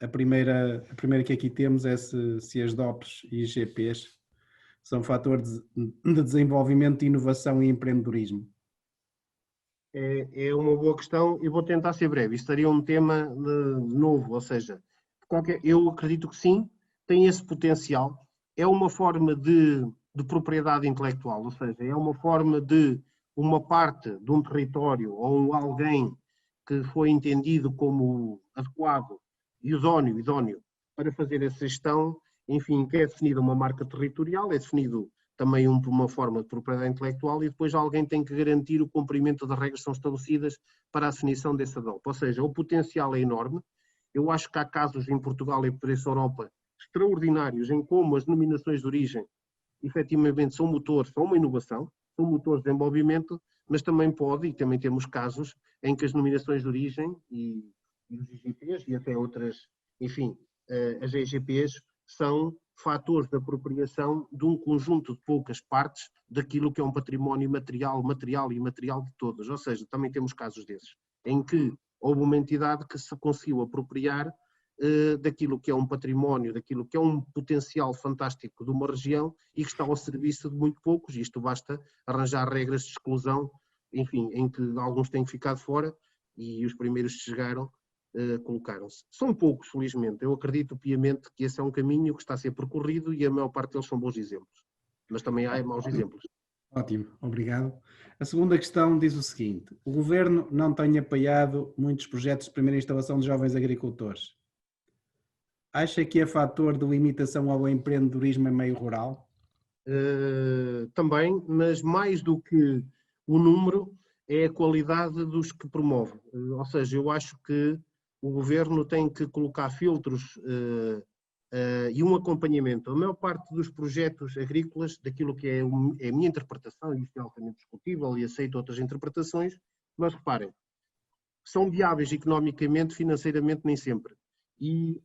[SPEAKER 3] A primeira que aqui temos é se as DOPs e IGPs são fatores de desenvolvimento, inovação e empreendedorismo.
[SPEAKER 2] É uma boa questão e vou tentar ser breve. Isto seria um tema novo, ou seja, eu acredito que sim, tem esse potencial. É uma forma de propriedade intelectual, ou seja, é uma forma de uma parte de um território ou alguém que foi entendido como adequado e idóneo para fazer essa gestão, enfim, que é definida uma marca territorial, é definido também uma forma de propriedade intelectual e depois alguém tem que garantir o cumprimento das regras que são estabelecidas para a definição dessa DOP. Ou seja, o potencial é enorme. Eu acho que há casos em Portugal e por essa Europa extraordinários em como as denominações de origem efetivamente são motores, são uma inovação, são motores de desenvolvimento, mas também e também temos casos em que as denominações de origem e os IGPs e até outras, enfim, as EGPs são fatores de apropriação de um conjunto de poucas partes daquilo que é um património material e imaterial de todas. Ou seja, também temos casos desses, em que houve uma entidade que se conseguiu apropriar daquilo que é um património, daquilo que é um potencial fantástico de uma região e que está ao serviço de muito poucos. Isto basta arranjar regras de exclusão, enfim, em que alguns têm ficado fora e os primeiros que chegaram colocaram-se. São poucos, felizmente. Eu acredito piamente que esse é um caminho que está a ser percorrido e a maior parte deles são bons exemplos. Mas também há maus exemplos.
[SPEAKER 3] Ótimo, obrigado. A segunda questão diz o seguinte: o Governo não tem apoiado muitos projetos de primeira instalação de jovens agricultores. Acha que é fator de limitação ao empreendedorismo em meio rural?
[SPEAKER 2] Também, mas mais do que o número, é a qualidade dos que promove. Ou seja, eu acho que o governo tem que colocar filtros e um acompanhamento. A maior parte dos projetos agrícolas, daquilo que é a minha interpretação, e isto é altamente discutível e aceito outras interpretações, mas reparem, são viáveis economicamente, financeiramente nem sempre. E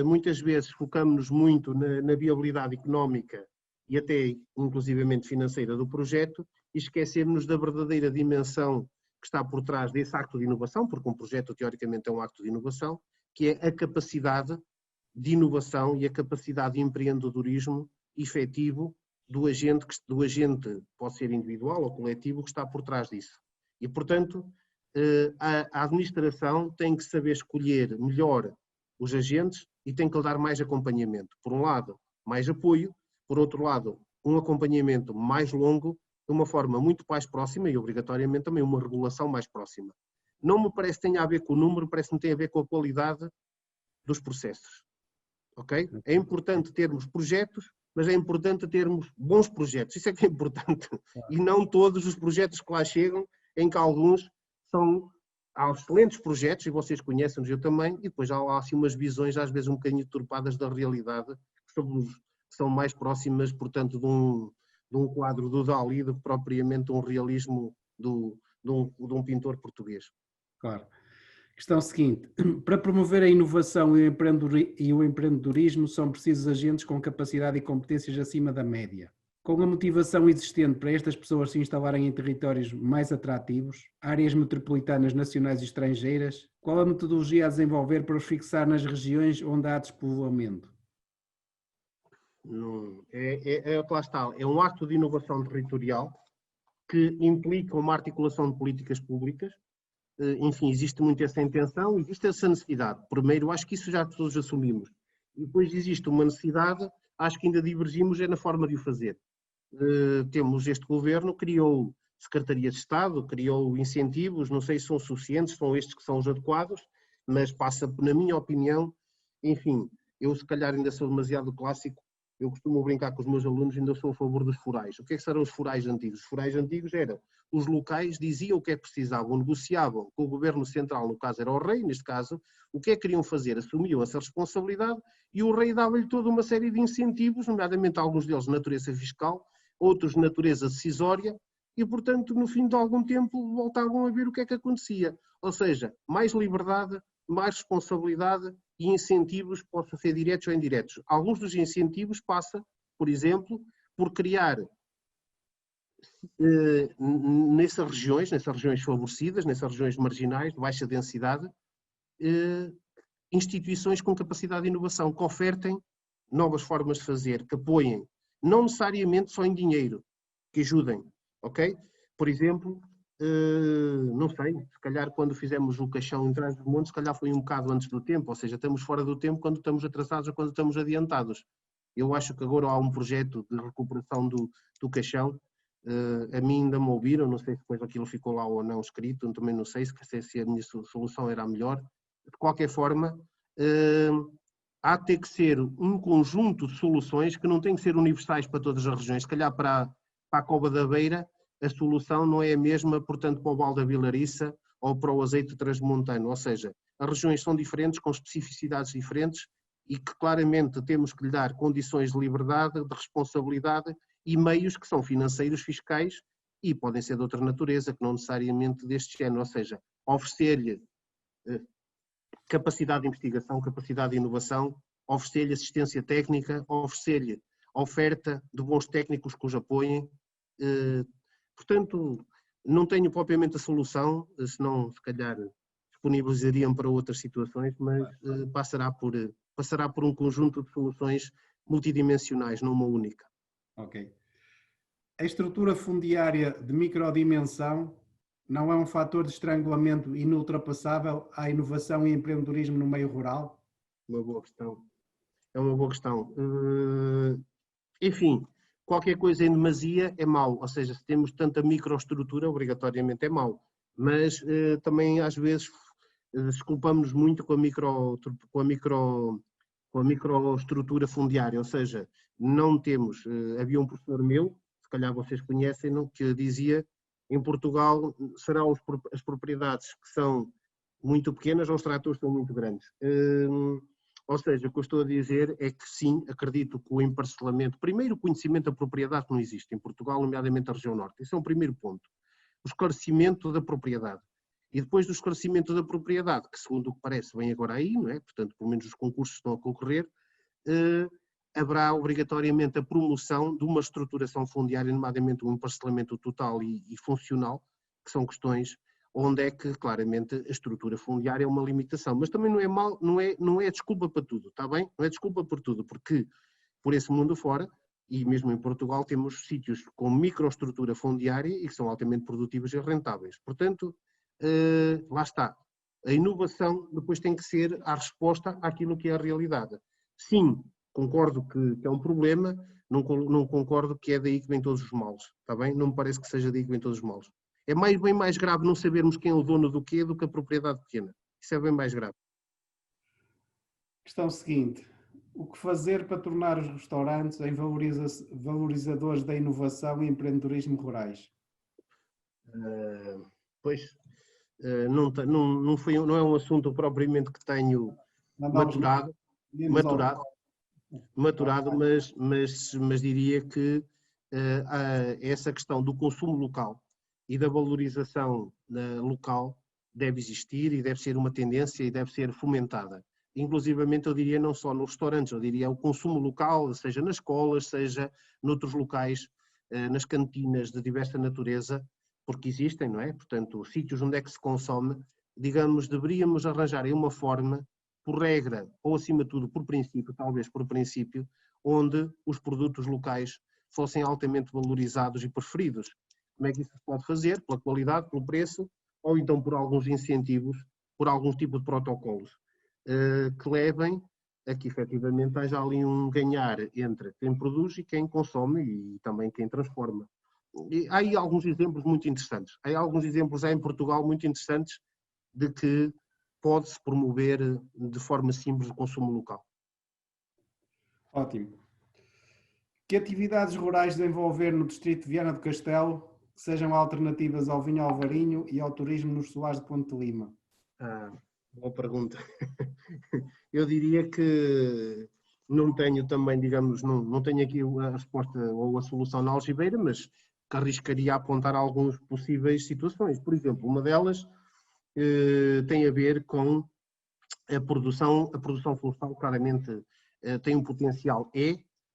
[SPEAKER 2] muitas vezes focamos-nos muito na viabilidade económica e até inclusivamente financeira do projeto e esquecemos da verdadeira dimensão que está por trás desse acto de inovação, porque um projeto teoricamente é um acto de inovação, que é a capacidade de inovação e a capacidade de empreendedorismo efetivo do agente, pode ser individual ou coletivo, que está por trás disso. E, portanto, a administração tem que saber escolher melhor os agentes e tem que lhe dar mais acompanhamento. Por um lado, mais apoio, por outro lado, um acompanhamento mais longo, de uma forma muito mais próxima e, obrigatoriamente, também uma regulação mais próxima. Não me parece que tenha a ver com o número, parece-me que tem a ver com a qualidade dos processos. Ok? É importante termos projetos, mas é importante termos bons projetos. Isso é que é importante. E não todos os projetos que lá chegam, em que alguns há excelentes projetos, e vocês conhecem-nos, eu também, e depois há assim umas visões, às vezes um bocadinho deturpadas da realidade, que são mais próximas, portanto, de um quadro do Dalí do que propriamente um realismo de um pintor português.
[SPEAKER 3] Claro. Questão seguinte, para promover a inovação e o empreendedorismo são precisos agentes com capacidade e competências acima da média. Com a motivação existente para estas pessoas se instalarem em territórios mais atrativos, áreas metropolitanas nacionais e estrangeiras, qual a metodologia a desenvolver para os fixar nas regiões onde há despovoamento?
[SPEAKER 2] Lá está, é um acto de inovação territorial que implica uma articulação de políticas públicas. Enfim, existe muito essa intenção, existe essa necessidade. Primeiro, acho que isso já todos assumimos. E depois existe uma necessidade, acho que ainda divergimos é na forma de o fazer. Temos este governo, criou secretarias de Estado, criou incentivos, não sei se são suficientes, são estes que são os adequados, mas passa, na minha opinião, enfim, eu se calhar ainda sou demasiado clássico, eu costumo brincar com os meus alunos, ainda sou a favor dos forais. O que é que serão os forais antigos? Os forais antigos eram, os locais diziam o que é que precisavam, negociavam com o governo central, no caso era o rei, neste caso, o que é que queriam fazer, assumiam essa responsabilidade e o rei dava-lhe toda uma série de incentivos, nomeadamente alguns deles de natureza fiscal, outros de natureza decisória, e portanto no fim de algum tempo voltavam a ver o que é que acontecia. Ou seja, mais liberdade, mais responsabilidade e incentivos, possam ser diretos ou indiretos. Alguns dos incentivos passam, por exemplo, por criar nessas regiões favorecidas, nessas regiões marginais, de baixa densidade, instituições com capacidade de inovação, que ofertem novas formas de fazer, que apoiem, não necessariamente só em dinheiro, que ajudem, ok? Por exemplo, não sei, se calhar quando fizemos o caixão em Trás-os-Montes, se calhar foi um bocado antes do tempo, ou seja, estamos fora do tempo quando estamos atrasados ou quando estamos adiantados. Eu acho que agora há um projeto de recuperação do caixão, a mim ainda me ouviram, não sei se depois aquilo ficou lá ou não escrito, também não sei se a minha solução era a melhor. De qualquer forma, há de ter que ser um conjunto de soluções que não têm que ser universais para todas as regiões. Se calhar para a Cova da Beira, a solução não é a mesma, portanto, para o Val da Vilariça ou para o azeite transmontano. Ou seja, as regiões são diferentes, com especificidades diferentes e que claramente temos que lhe dar condições de liberdade, de responsabilidade e meios que são financeiros, fiscais e podem ser de outra natureza, que não necessariamente deste género. Ou seja, oferecer-lhe capacidade de investigação, capacidade de inovação, oferecer-lhe assistência técnica, oferecer-lhe oferta de bons técnicos que os apoiem. Portanto, não tenho propriamente a solução, senão se calhar disponibilizariam para outras situações, mas passará por um conjunto de soluções multidimensionais, não uma única.
[SPEAKER 3] Ok. A estrutura fundiária de microdimensão não é um fator de estrangulamento inultrapassável à inovação e empreendedorismo no meio rural?
[SPEAKER 2] Uma boa questão. É uma boa questão. Enfim, qualquer coisa em demasia é mau, ou seja, se temos tanta microestrutura, obrigatoriamente é mau. Mas também às vezes desculpamos-nos muito com a microestrutura fundiária, ou seja, não temos, havia um professor meu, se calhar vocês conhecem, que dizia Em Portugal serão as propriedades que são muito pequenas ou os tratores são muito grandes. Ou seja, o que eu estou a dizer é que sim, acredito que o emparcelamento, primeiro o conhecimento da propriedade não existe em Portugal, nomeadamente a região norte. Esse é um primeiro ponto. O esclarecimento da propriedade. E depois do esclarecimento da propriedade, que segundo o que parece vem agora aí, não é? Portanto, pelo menos os concursos estão a concorrer, haverá obrigatoriamente a promoção de uma estruturação fundiária, nomeadamente um emparcelamento total e funcional, que são questões onde é que, claramente, a estrutura fundiária é uma limitação. Mas também não é desculpa para tudo, está bem? Não é desculpa por tudo, porque por esse mundo fora, e mesmo em Portugal, temos sítios com microestrutura fundiária e que são altamente produtivas e rentáveis. Portanto, lá está. A inovação depois tem que ser a resposta àquilo que é a realidade. Sim, concordo que é um problema, não concordo que é daí que vêm todos os males, está bem? Não me parece que seja daí que vêm todos os males. É bem mais grave não sabermos quem é o dono do quê do que a propriedade pequena. Isso é bem mais grave.
[SPEAKER 3] Questão seguinte. O que fazer para tornar os restaurantes em valorizadores da inovação e empreendedorismo rurais?
[SPEAKER 2] Pois, não é um assunto propriamente que tenho maturado, mas diria que essa questão do consumo local e da valorização local deve existir e deve ser uma tendência e deve ser fomentada. Inclusivamente, eu diria, não só nos restaurantes, eu diria o consumo local, seja nas escolas, seja noutros locais, nas cantinas de diversa natureza, porque existem, não é? Portanto, sítios onde é que se consome, digamos, deveríamos arranjar uma forma, por regra, ou acima de tudo por princípio, talvez por princípio, onde os produtos locais fossem altamente valorizados e preferidos. Como é que isso se pode fazer? Pela qualidade, pelo preço, ou então por alguns incentivos, por algum tipo de protocolos, que levem a que efetivamente haja ali um ganhar entre quem produz e quem consome e também quem transforma. E há aí alguns exemplos muito interessantes. Há alguns exemplos em Portugal muito interessantes de que pode-se promover de forma simples o consumo local.
[SPEAKER 3] Ótimo. Que atividades rurais desenvolver no distrito de Viana do Castelo que sejam alternativas ao vinho alvarinho e ao turismo nos solares de Ponte de Lima?
[SPEAKER 2] Boa pergunta. Eu diria que não tenho também, digamos, não tenho aqui a resposta ou a solução na algibeira, mas que arriscaria a apontar algumas possíveis situações. Por exemplo, uma delas tem a ver com a produção florestal, claramente tem um potencial,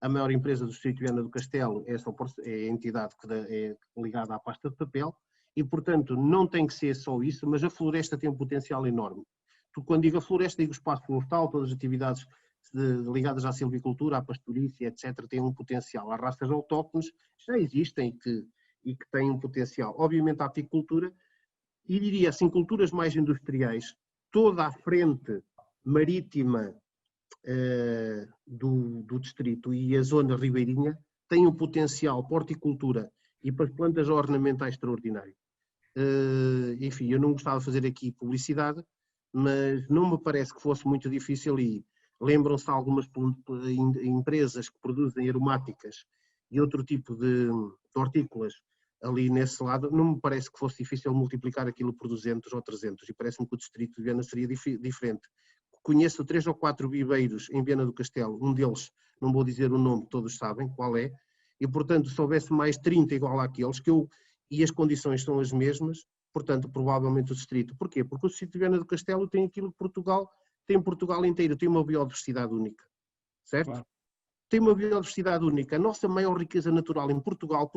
[SPEAKER 2] a maior empresa do distrito de Viana do Castelo é a entidade que é ligada à pasta de papel e, portanto, não tem que ser só isso, mas a floresta tem um potencial enorme. Quando digo a floresta, digo o espaço florestal, todas as atividades ligadas à silvicultura, à pastorícia, etc., têm um potencial. As raças autóctones já existem e que têm um potencial. Obviamente a apicultura, e diria assim, culturas mais industriais, toda a frente marítima do distrito e a zona ribeirinha têm um potencial para horticultura e para as plantas ornamentais extraordinário. Enfim, eu não gostava de fazer aqui publicidade, mas não me parece que fosse muito difícil e lembram-se algumas empresas que produzem aromáticas e outro tipo de hortícolas ali nesse lado, não me parece que fosse difícil multiplicar aquilo por 200 ou 300 e parece-me que o distrito de Viana seria diferente. Conheço 3 ou 4 viveiros em Viana do Castelo, um deles, não vou dizer o nome, todos sabem qual é, e portanto se houvesse mais 30 igual àqueles, e as condições são as mesmas, portanto provavelmente o distrito. Porquê? Porque o distrito de Viana do Castelo tem aquilo que Portugal tem, Portugal inteiro, tem uma biodiversidade única, certo? Claro. Tem uma biodiversidade única. A nossa maior riqueza natural em Portugal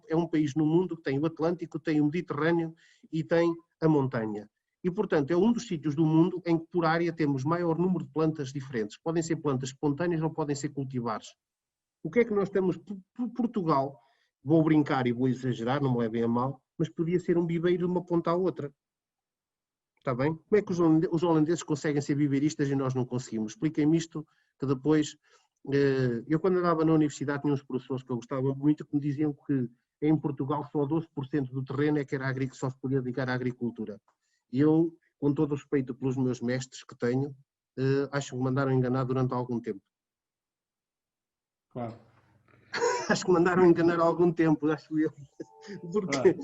[SPEAKER 2] é um país no mundo que tem o Atlântico, tem o Mediterrâneo e tem a montanha. E, portanto, é um dos sítios do mundo em que, por área, temos maior número de plantas diferentes. Podem ser plantas espontâneas ou podem ser cultivares. O que é que nós temos? Portugal, vou brincar e vou exagerar, não me levem a mal, mas podia ser um viveiro de uma ponta à outra. Está bem? Como é que os holandeses conseguem ser viveiristas e nós não conseguimos? Expliquem-me isto, que depois... Eu, quando andava na universidade, tinha uns professores que eu gostava muito que me diziam que em Portugal só 12% do terreno é que era agrícola, só se podia dedicar à agricultura. E eu, com todo o respeito pelos meus mestres que tenho, acho que me mandaram enganar durante algum tempo.
[SPEAKER 3] Claro.
[SPEAKER 2] acho que mandaram enganar há algum tempo, acho eu. Porque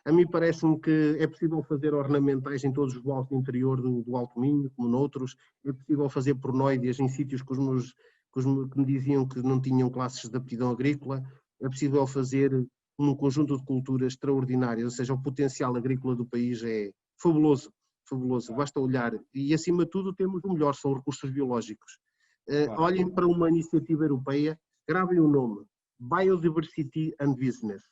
[SPEAKER 2] a mim parece-me que é possível fazer ornamentais em todos os blocos do interior do Alto Minho, como noutros. É possível fazer pornoides em sítios que que me diziam que não tinham classes de aptidão agrícola. É possível fazer um conjunto de culturas extraordinárias, ou seja, o potencial agrícola do país é fabuloso, fabuloso. Basta olhar. E, acima de tudo, temos o melhor, são os recursos biológicos. Olhem para uma iniciativa europeia, gravem o nome, Biodiversity and Business,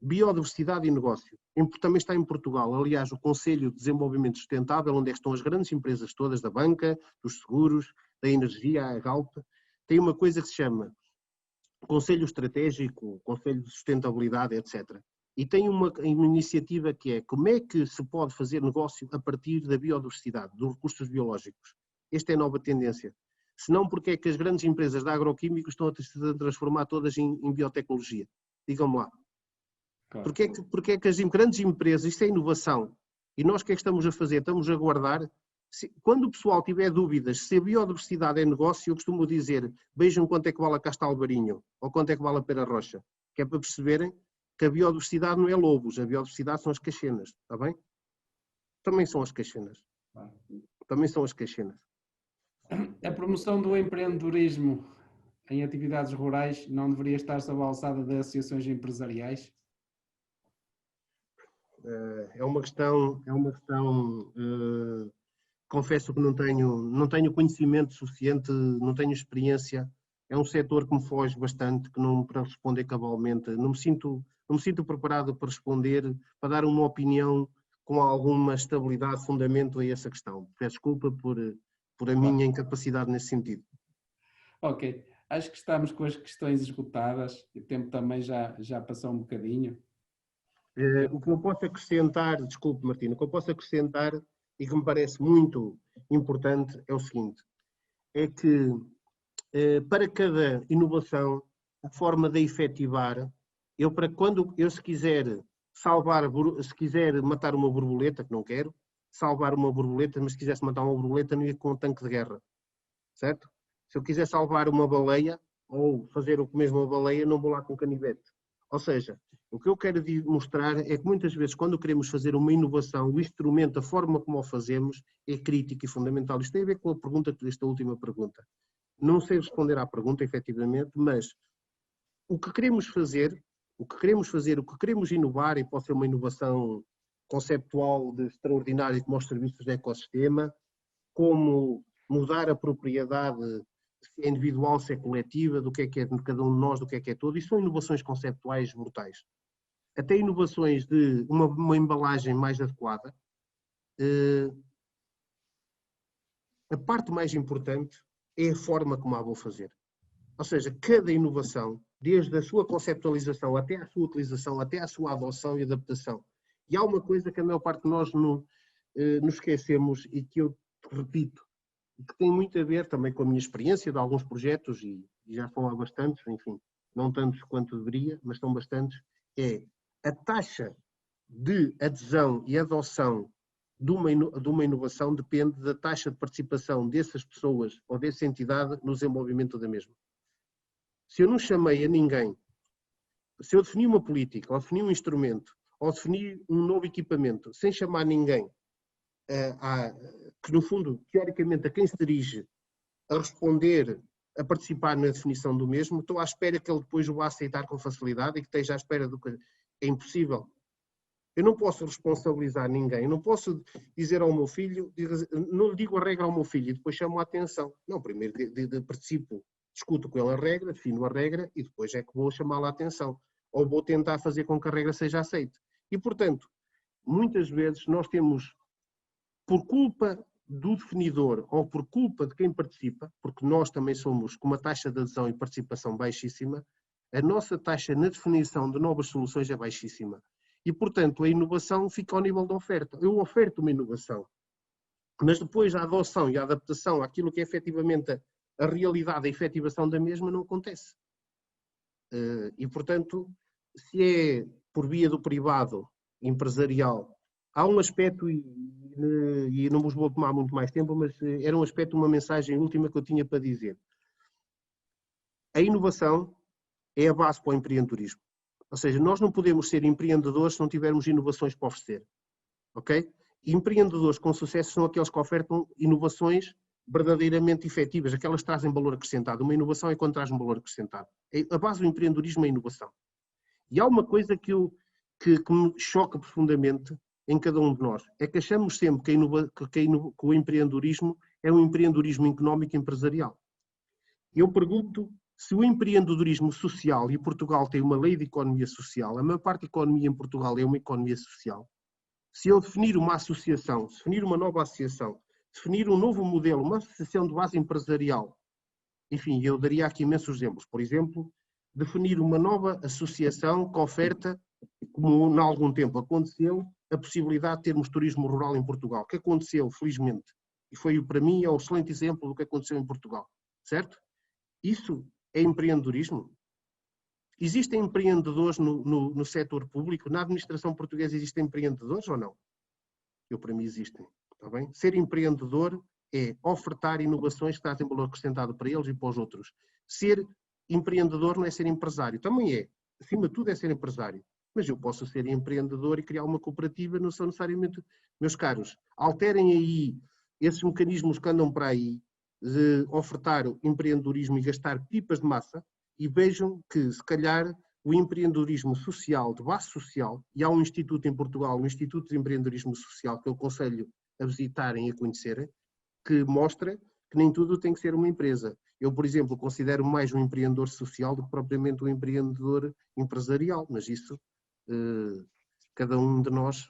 [SPEAKER 2] biodiversidade e negócio. Também está em Portugal, aliás, o Conselho de Desenvolvimento Sustentável, onde estão as grandes empresas todas da banca, dos seguros, da energia, a Galp, tem uma coisa que se chama Conselho Estratégico, Conselho de Sustentabilidade, etc. E tem uma iniciativa que é como é que se pode fazer negócio a partir da biodiversidade, dos recursos biológicos. Esta é a nova tendência. Se não, porque é que as grandes empresas de agroquímicos estão a se transformar todas em biotecnologia? Digam-me lá. Claro. Porque é que as grandes empresas, isto é inovação, e nós o que é que estamos a fazer? Estamos a guardar. Quando o pessoal tiver dúvidas se a biodiversidade é negócio, eu costumo dizer, vejam quanto é que vale a Casta Alvarinho, ou quanto é que vale a Pera Rocha, que é para perceberem que a biodiversidade não é lobos, a biodiversidade são as caxenas, está bem? Também são as caxenas. Também são as caxenas.
[SPEAKER 3] A promoção do empreendedorismo em atividades rurais não deveria estar sob a alçada das associações empresariais?
[SPEAKER 2] É uma questão, confesso que não tenho conhecimento suficiente, não tenho experiência, é um setor que me foge bastante, que não para responder cabalmente, não me sinto preparado para responder, para dar uma opinião com alguma estabilidade, fundamento a essa questão. Peço desculpa por a minha incapacidade nesse sentido.
[SPEAKER 3] Ok, acho que estamos com as questões esgotadas, o tempo também já passou um bocadinho.
[SPEAKER 2] O que eu posso acrescentar, desculpe Martina, o que eu posso acrescentar e que me parece muito importante é o seguinte, é que para cada inovação, a forma de efetivar, se quiser se quiser matar uma borboleta, que não quero, salvar uma borboleta, mas se quisesse matar uma borboleta não ia com um tanque de guerra, certo? Se eu quiser salvar uma baleia, ou fazer o que mesmo uma baleia, não vou lá com canivete. Ou seja, o que eu quero mostrar é que muitas vezes quando queremos fazer uma inovação, o instrumento, a forma como o fazemos, é crítico e fundamental. Isto tem a ver com a pergunta, esta última pergunta. Não sei responder à pergunta, efetivamente, mas o que queremos fazer, o que queremos inovar, e pode ser uma inovação conceptual extraordinária como os serviços de ecossistema, como mudar a propriedade, se é individual, se é coletiva, do que é de cada um de nós, do que é todo, e são inovações conceptuais brutais. Até inovações de uma embalagem mais adequada. A parte mais importante é a forma como a vou fazer. Ou seja, cada inovação, desde a sua conceptualização até a sua utilização, até a sua adoção e adaptação. E há uma coisa que a maior parte de nós nos esquecemos e que eu repito, que tem muito a ver também com a minha experiência de alguns projetos, e já são há bastantes, enfim, não tantos quanto deveria, mas são bastantes, é a taxa de adesão e adoção de uma inovação depende da taxa de participação dessas pessoas ou dessa entidade no desenvolvimento da mesma. Se eu não chamei a ninguém, se eu defini uma política, ou defini um instrumento, ou defini um novo equipamento, sem chamar ninguém, que no fundo, teoricamente, a quem se dirige a responder, a participar na definição do mesmo, estou à espera que ele depois o vá aceitar com facilidade e que esteja à espera do que é impossível. Eu não posso responsabilizar ninguém, não posso dizer ao meu filho, não lhe digo a regra ao meu filho e depois chamo a atenção. Não, primeiro participo, discuto com ele a regra, defino a regra e depois é que vou chamá-la a atenção. Ou vou tentar fazer com que a regra seja aceita. E, portanto, muitas vezes nós temos, por culpa do definidor ou por culpa de quem participa, porque nós também somos com uma taxa de adesão e participação baixíssima, a nossa taxa na definição de novas soluções é baixíssima. E, portanto, a inovação fica ao nível da oferta. Eu oferto uma inovação, mas depois a adoção e a adaptação àquilo que é efetivamente a realidade, a efetivação da mesma, não acontece. E, portanto, se é por via do privado, empresarial, há um aspecto, e não vos vou tomar muito mais tempo, mas era um aspecto, uma mensagem última que eu tinha para dizer. A inovação é a base para o empreendedorismo. Ou seja, nós não podemos ser empreendedores se não tivermos inovações para oferecer. Ok? E empreendedores com sucesso são aqueles que ofertam inovações verdadeiramente efetivas, aquelas que trazem valor acrescentado. Uma inovação é quando traz um valor acrescentado. A base do empreendedorismo é a inovação. E há uma coisa que me choca profundamente em cada um de nós, é que achamos sempre que o empreendedorismo é um empreendedorismo económico e empresarial. Eu pergunto se o empreendedorismo social, e Portugal tem uma lei de economia social, a maior parte da economia em Portugal é uma economia social, se eu definir uma associação, definir uma nova associação, definir um novo modelo, uma associação de base empresarial, enfim, eu daria aqui imensos exemplos. Por exemplo, definir uma nova associação que oferta, como há algum tempo aconteceu, a possibilidade de termos turismo rural em Portugal, que aconteceu, felizmente, e foi para mim um excelente exemplo do que aconteceu em Portugal, certo? Isso é empreendedorismo? Existem empreendedores no setor público? Na administração portuguesa existem empreendedores ou não? Para mim existem, está bem? Ser empreendedor é ofertar inovações que trazem valor acrescentado para eles e para os outros. Ser empreendedor não é ser empresário, também é. Acima de tudo é ser empresário. Mas eu posso ser empreendedor e criar uma cooperativa, não são necessariamente... Meus caros, alterem aí esses mecanismos que andam para aí de ofertar empreendedorismo e gastar pipas de massa e vejam que, se calhar, o empreendedorismo social, de base social, e há um instituto em Portugal, um Instituto de Empreendedorismo Social, que eu aconselho a visitarem e a conhecerem, que mostra que nem tudo tem que ser uma empresa. Eu, por exemplo, considero mais um empreendedor social do que propriamente um empreendedor empresarial, mas isso, cada um de nós,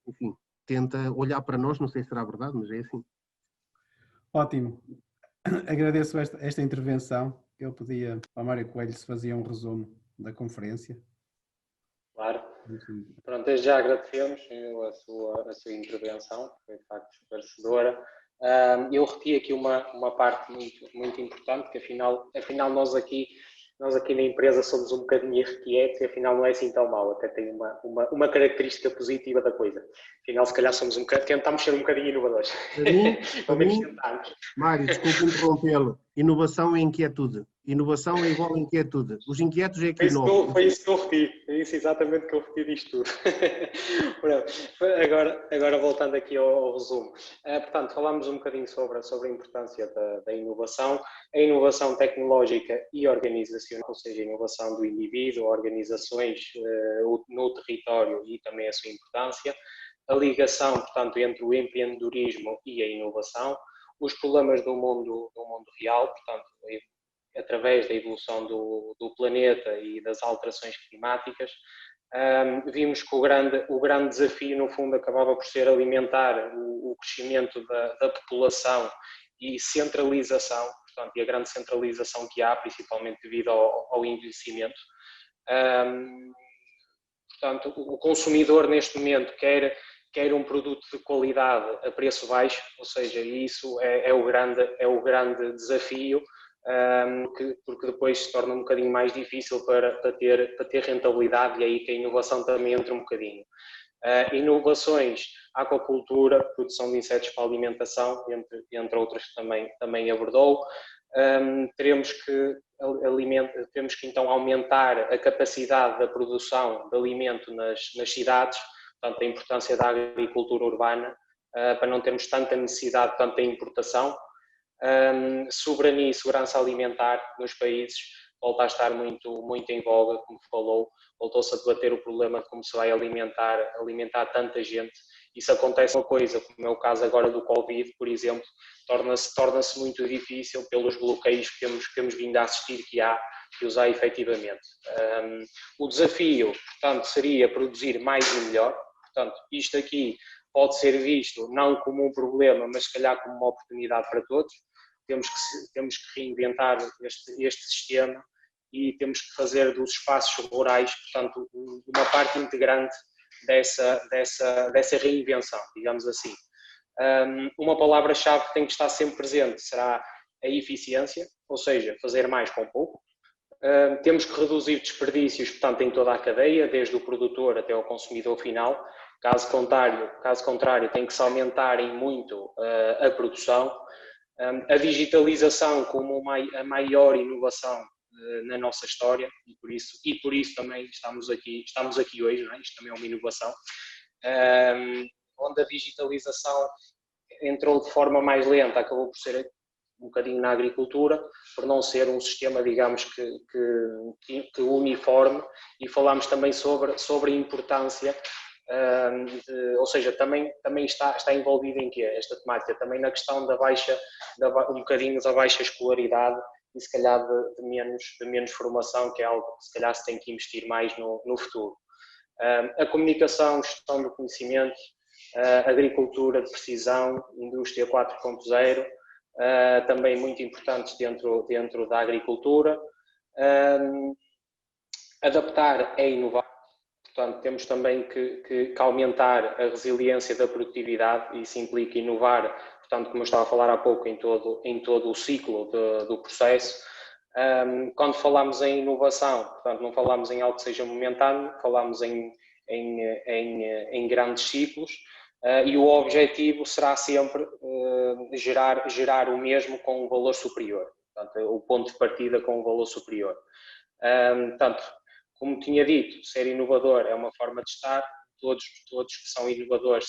[SPEAKER 2] enfim, tenta olhar para nós, não sei se será verdade, mas é assim.
[SPEAKER 3] Ótimo. Agradeço esta intervenção. Eu pedia ao Mário Coelho se fazia um resumo da conferência.
[SPEAKER 1] Claro. Pronto, desde já agradecemos a sua intervenção, foi de facto esclarecedora. Eu reti aqui uma parte muito importante, que afinal nós aqui na empresa somos um bocadinho irrequietos e afinal não é assim tão mal, até tem uma característica positiva da coisa. Afinal, se calhar tentamos ser um bocadinho inovadores.
[SPEAKER 2] Para mim, Mário, desculpe interrompê-lo, inovação é inquietude. Inovação é igual a inquietude. Os inquietos é que inovam.
[SPEAKER 1] Foi isso que eu reti. Foi isso exatamente que eu reti disto tudo. Agora voltando aqui ao resumo. Portanto, falámos um bocadinho sobre a importância da inovação, a inovação tecnológica e organizacional, ou seja, a inovação do indivíduo, organizações no território e também a sua importância, a ligação, portanto, entre o empreendedorismo e a inovação, os problemas do mundo real, portanto, através da evolução do planeta e das alterações climáticas, vimos que o grande desafio, no fundo, acabava por ser alimentar o crescimento da população e centralização, portanto, e a grande centralização que há, principalmente devido ao envelhecimento. Portanto, o consumidor, neste momento, quer um produto de qualidade a preço baixo, ou seja, isso é o grande desafio, porque depois se torna um bocadinho mais difícil para ter rentabilidade, e aí que a inovação também entra um bocadinho. Inovações, aquacultura, produção de insetos para alimentação, entre outras que também abordou. Teremos que então aumentar a capacidade da produção de alimento nas cidades, portanto a importância da agricultura urbana, para não termos tanta necessidade de tanta importação. Soberania e segurança alimentar nos países volta a estar muito em voga, como falou, voltou-se a debater o problema de como se vai alimentar tanta gente. Isso acontece uma coisa, como é o caso agora do Covid, por exemplo, torna-se muito difícil pelos bloqueios que temos vindo a assistir que os há efetivamente. O desafio, portanto, seria produzir mais e melhor. Portanto, isto aqui pode ser visto não como um problema, mas se calhar como uma oportunidade para todos. Temos que reinventar este sistema e temos que fazer dos espaços rurais, portanto, uma parte integrante dessa reinvenção, digamos assim. Uma palavra-chave que tem que estar sempre presente será a eficiência, ou seja, fazer mais com pouco. Temos que reduzir desperdícios, portanto, em toda a cadeia, desde o produtor até ao consumidor final. Caso contrário, tem que se aumentar em muito a produção. A digitalização como a maior inovação na nossa história, e por isso também estamos aqui hoje, não é? Isto também é uma inovação, onde a digitalização entrou de forma mais lenta, acabou por ser um bocadinho na agricultura, por não ser um sistema, digamos, que uniforme, e falámos também sobre a importância, ou seja, também está envolvida em quê? Esta temática, também na questão um bocadinho da baixa escolaridade e se calhar de menos formação, que é algo que se calhar se tem que investir mais no futuro. A comunicação, gestão do conhecimento, agricultura de precisão, indústria 4.0, também muito importantes dentro da agricultura. Adaptar é inovar, portanto temos também que aumentar a resiliência da produtividade, e isso implica inovar, portanto, como eu estava a falar há pouco, em todo o ciclo do processo. Quando falamos em inovação, portanto, não falamos em algo que seja momentâneo, falamos em grandes ciclos, e o objetivo será sempre gerar o mesmo com um valor superior, portanto, o ponto de partida com um valor superior. Portanto, como tinha dito, ser inovador é uma forma de estar. Todos que são inovadores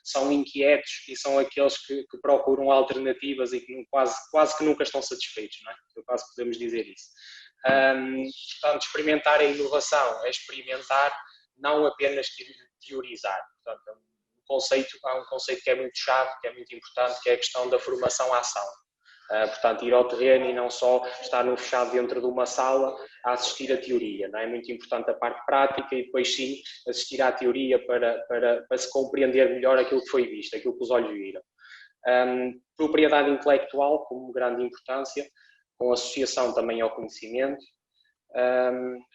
[SPEAKER 1] são inquietos e são aqueles que procuram alternativas e que quase que nunca estão satisfeitos, não é? Quase podemos dizer isso. Portanto, experimentar a inovação é experimentar, não apenas teorizar. Portanto, há um conceito que é muito chave, que é muito importante, que é a questão da formação à ação. Portanto, ir ao terreno e não só estar fechado dentro de uma sala a assistir à teoria, não é? É muito importante a parte prática e depois sim assistir à teoria para se compreender melhor aquilo que foi visto, aquilo que os olhos viram. Propriedade intelectual como grande importância, com associação também ao conhecimento.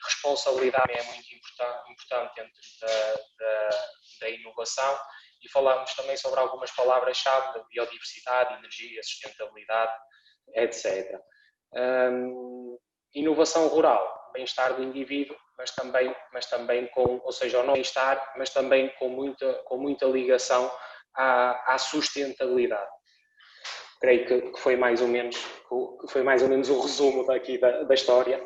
[SPEAKER 1] Responsabilidade é muito importante dentro da inovação, e falámos também sobre algumas palavras-chave da biodiversidade, energia, sustentabilidade, etc. Inovação rural, bem-estar do indivíduo, mas também com, ou seja, o não bem-estar, mas também com muita ligação à sustentabilidade. Creio que foi mais ou menos o resumo daqui da história,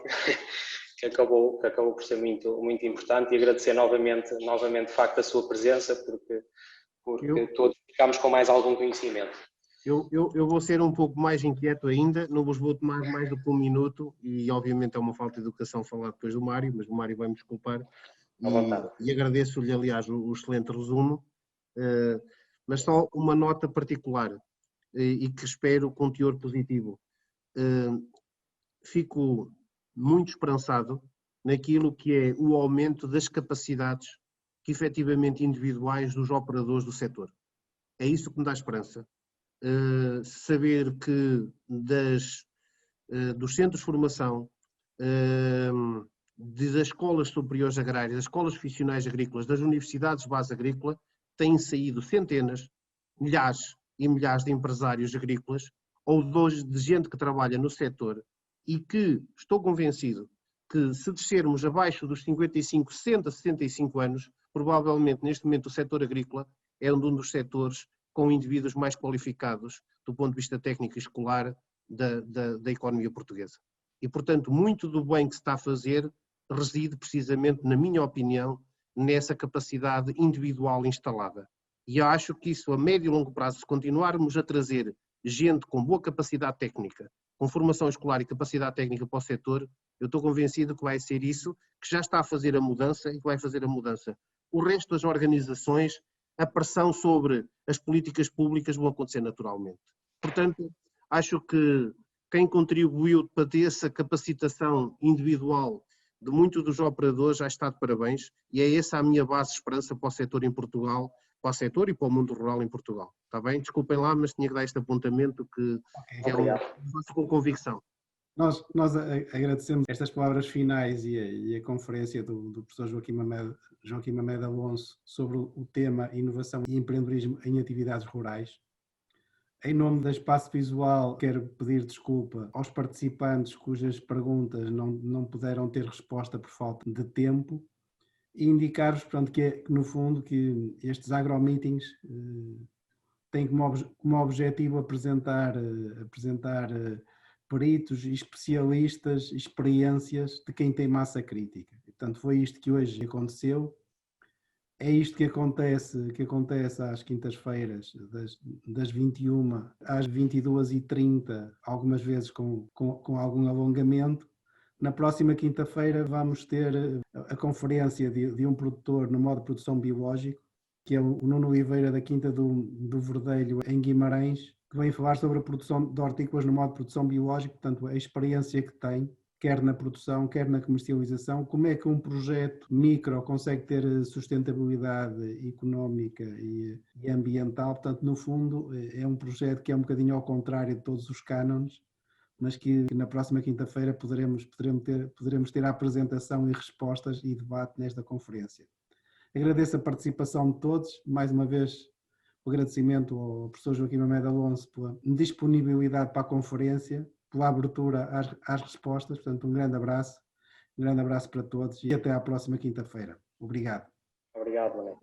[SPEAKER 1] que acabou por ser muito, muito importante, e agradecer novamente de facto a sua presença, porque todos ficamos com mais algum conhecimento.
[SPEAKER 2] Eu vou ser um pouco mais inquieto ainda, não vos vou tomar mais do que 1 minuto, e obviamente é uma falta de educação falar depois do Mário, mas o Mário vai-me desculpar, e agradeço-lhe, aliás, o excelente resumo, mas só uma nota particular, e que espero com teor positivo. Fico muito esperançado naquilo que é o aumento das capacidades que efetivamente individuais dos operadores do setor. É isso que me dá esperança. Saber que dos centros de formação, das escolas superiores agrárias, das escolas profissionais agrícolas, das universidades de base agrícola, têm saído centenas, milhares e milhares de empresários agrícolas ou de gente que trabalha no setor, e que estou convencido que, se descermos abaixo dos 55, 60, 65 anos, provavelmente neste momento o setor agrícola é um dos setores com indivíduos mais qualificados do ponto de vista técnico e escolar da economia portuguesa. E, portanto, muito do bem que se está a fazer reside precisamente, na minha opinião, nessa capacidade individual instalada. E acho que isso, a médio e longo prazo, se continuarmos a trazer gente com boa capacidade técnica, com formação escolar e capacidade técnica para o setor, eu estou convencido que vai ser isso que já está a fazer a mudança e que vai fazer a mudança. O resto das organizações, a pressão sobre as políticas públicas vão acontecer naturalmente. Portanto, acho que quem contribuiu para ter essa capacitação individual de muitos dos operadores já está de parabéns, e é essa a minha base de esperança para o setor em Portugal, para o setor e para o mundo rural em Portugal. Está bem? Desculpem lá, mas tinha que dar este apontamento que faço com convicção.
[SPEAKER 3] Nós agradecemos estas palavras finais e a conferência do professor Joaquim Mamed Alonso sobre o tema inovação e empreendedorismo em atividades rurais. Em nome da Espaço Visual, quero pedir desculpa aos participantes cujas perguntas não puderam ter resposta por falta de tempo, e indicar-vos, portanto, que no fundo que estes agromeetings têm como objetivo apresentar peritos, especialistas, experiências de quem tem massa crítica. Portanto, foi isto que hoje aconteceu. É isto que acontece às quintas-feiras, das 21 às 22h30, algumas vezes com algum alongamento. Na próxima quinta-feira vamos ter a conferência de um produtor no modo de produção biológico, que é o Nuno Oliveira da Quinta do Verdelho, em Guimarães, que vem falar sobre a produção de hortícolas no modo de produção biológico, portanto, a experiência que tem, quer na produção, quer na comercialização, como é que um projeto micro consegue ter sustentabilidade económica e ambiental. Portanto, no fundo, é um projeto que é um bocadinho ao contrário de todos os cânones, mas que na próxima quinta-feira poderemos ter a apresentação e respostas e debate nesta conferência. Agradeço a participação de todos, mais uma vez o agradecimento ao professor Joaquim Mamed Alonso pela disponibilidade para a conferência, pela abertura às respostas. Portanto, um grande abraço para todos e até à próxima quinta-feira. Obrigado.
[SPEAKER 1] Obrigado, Manuel.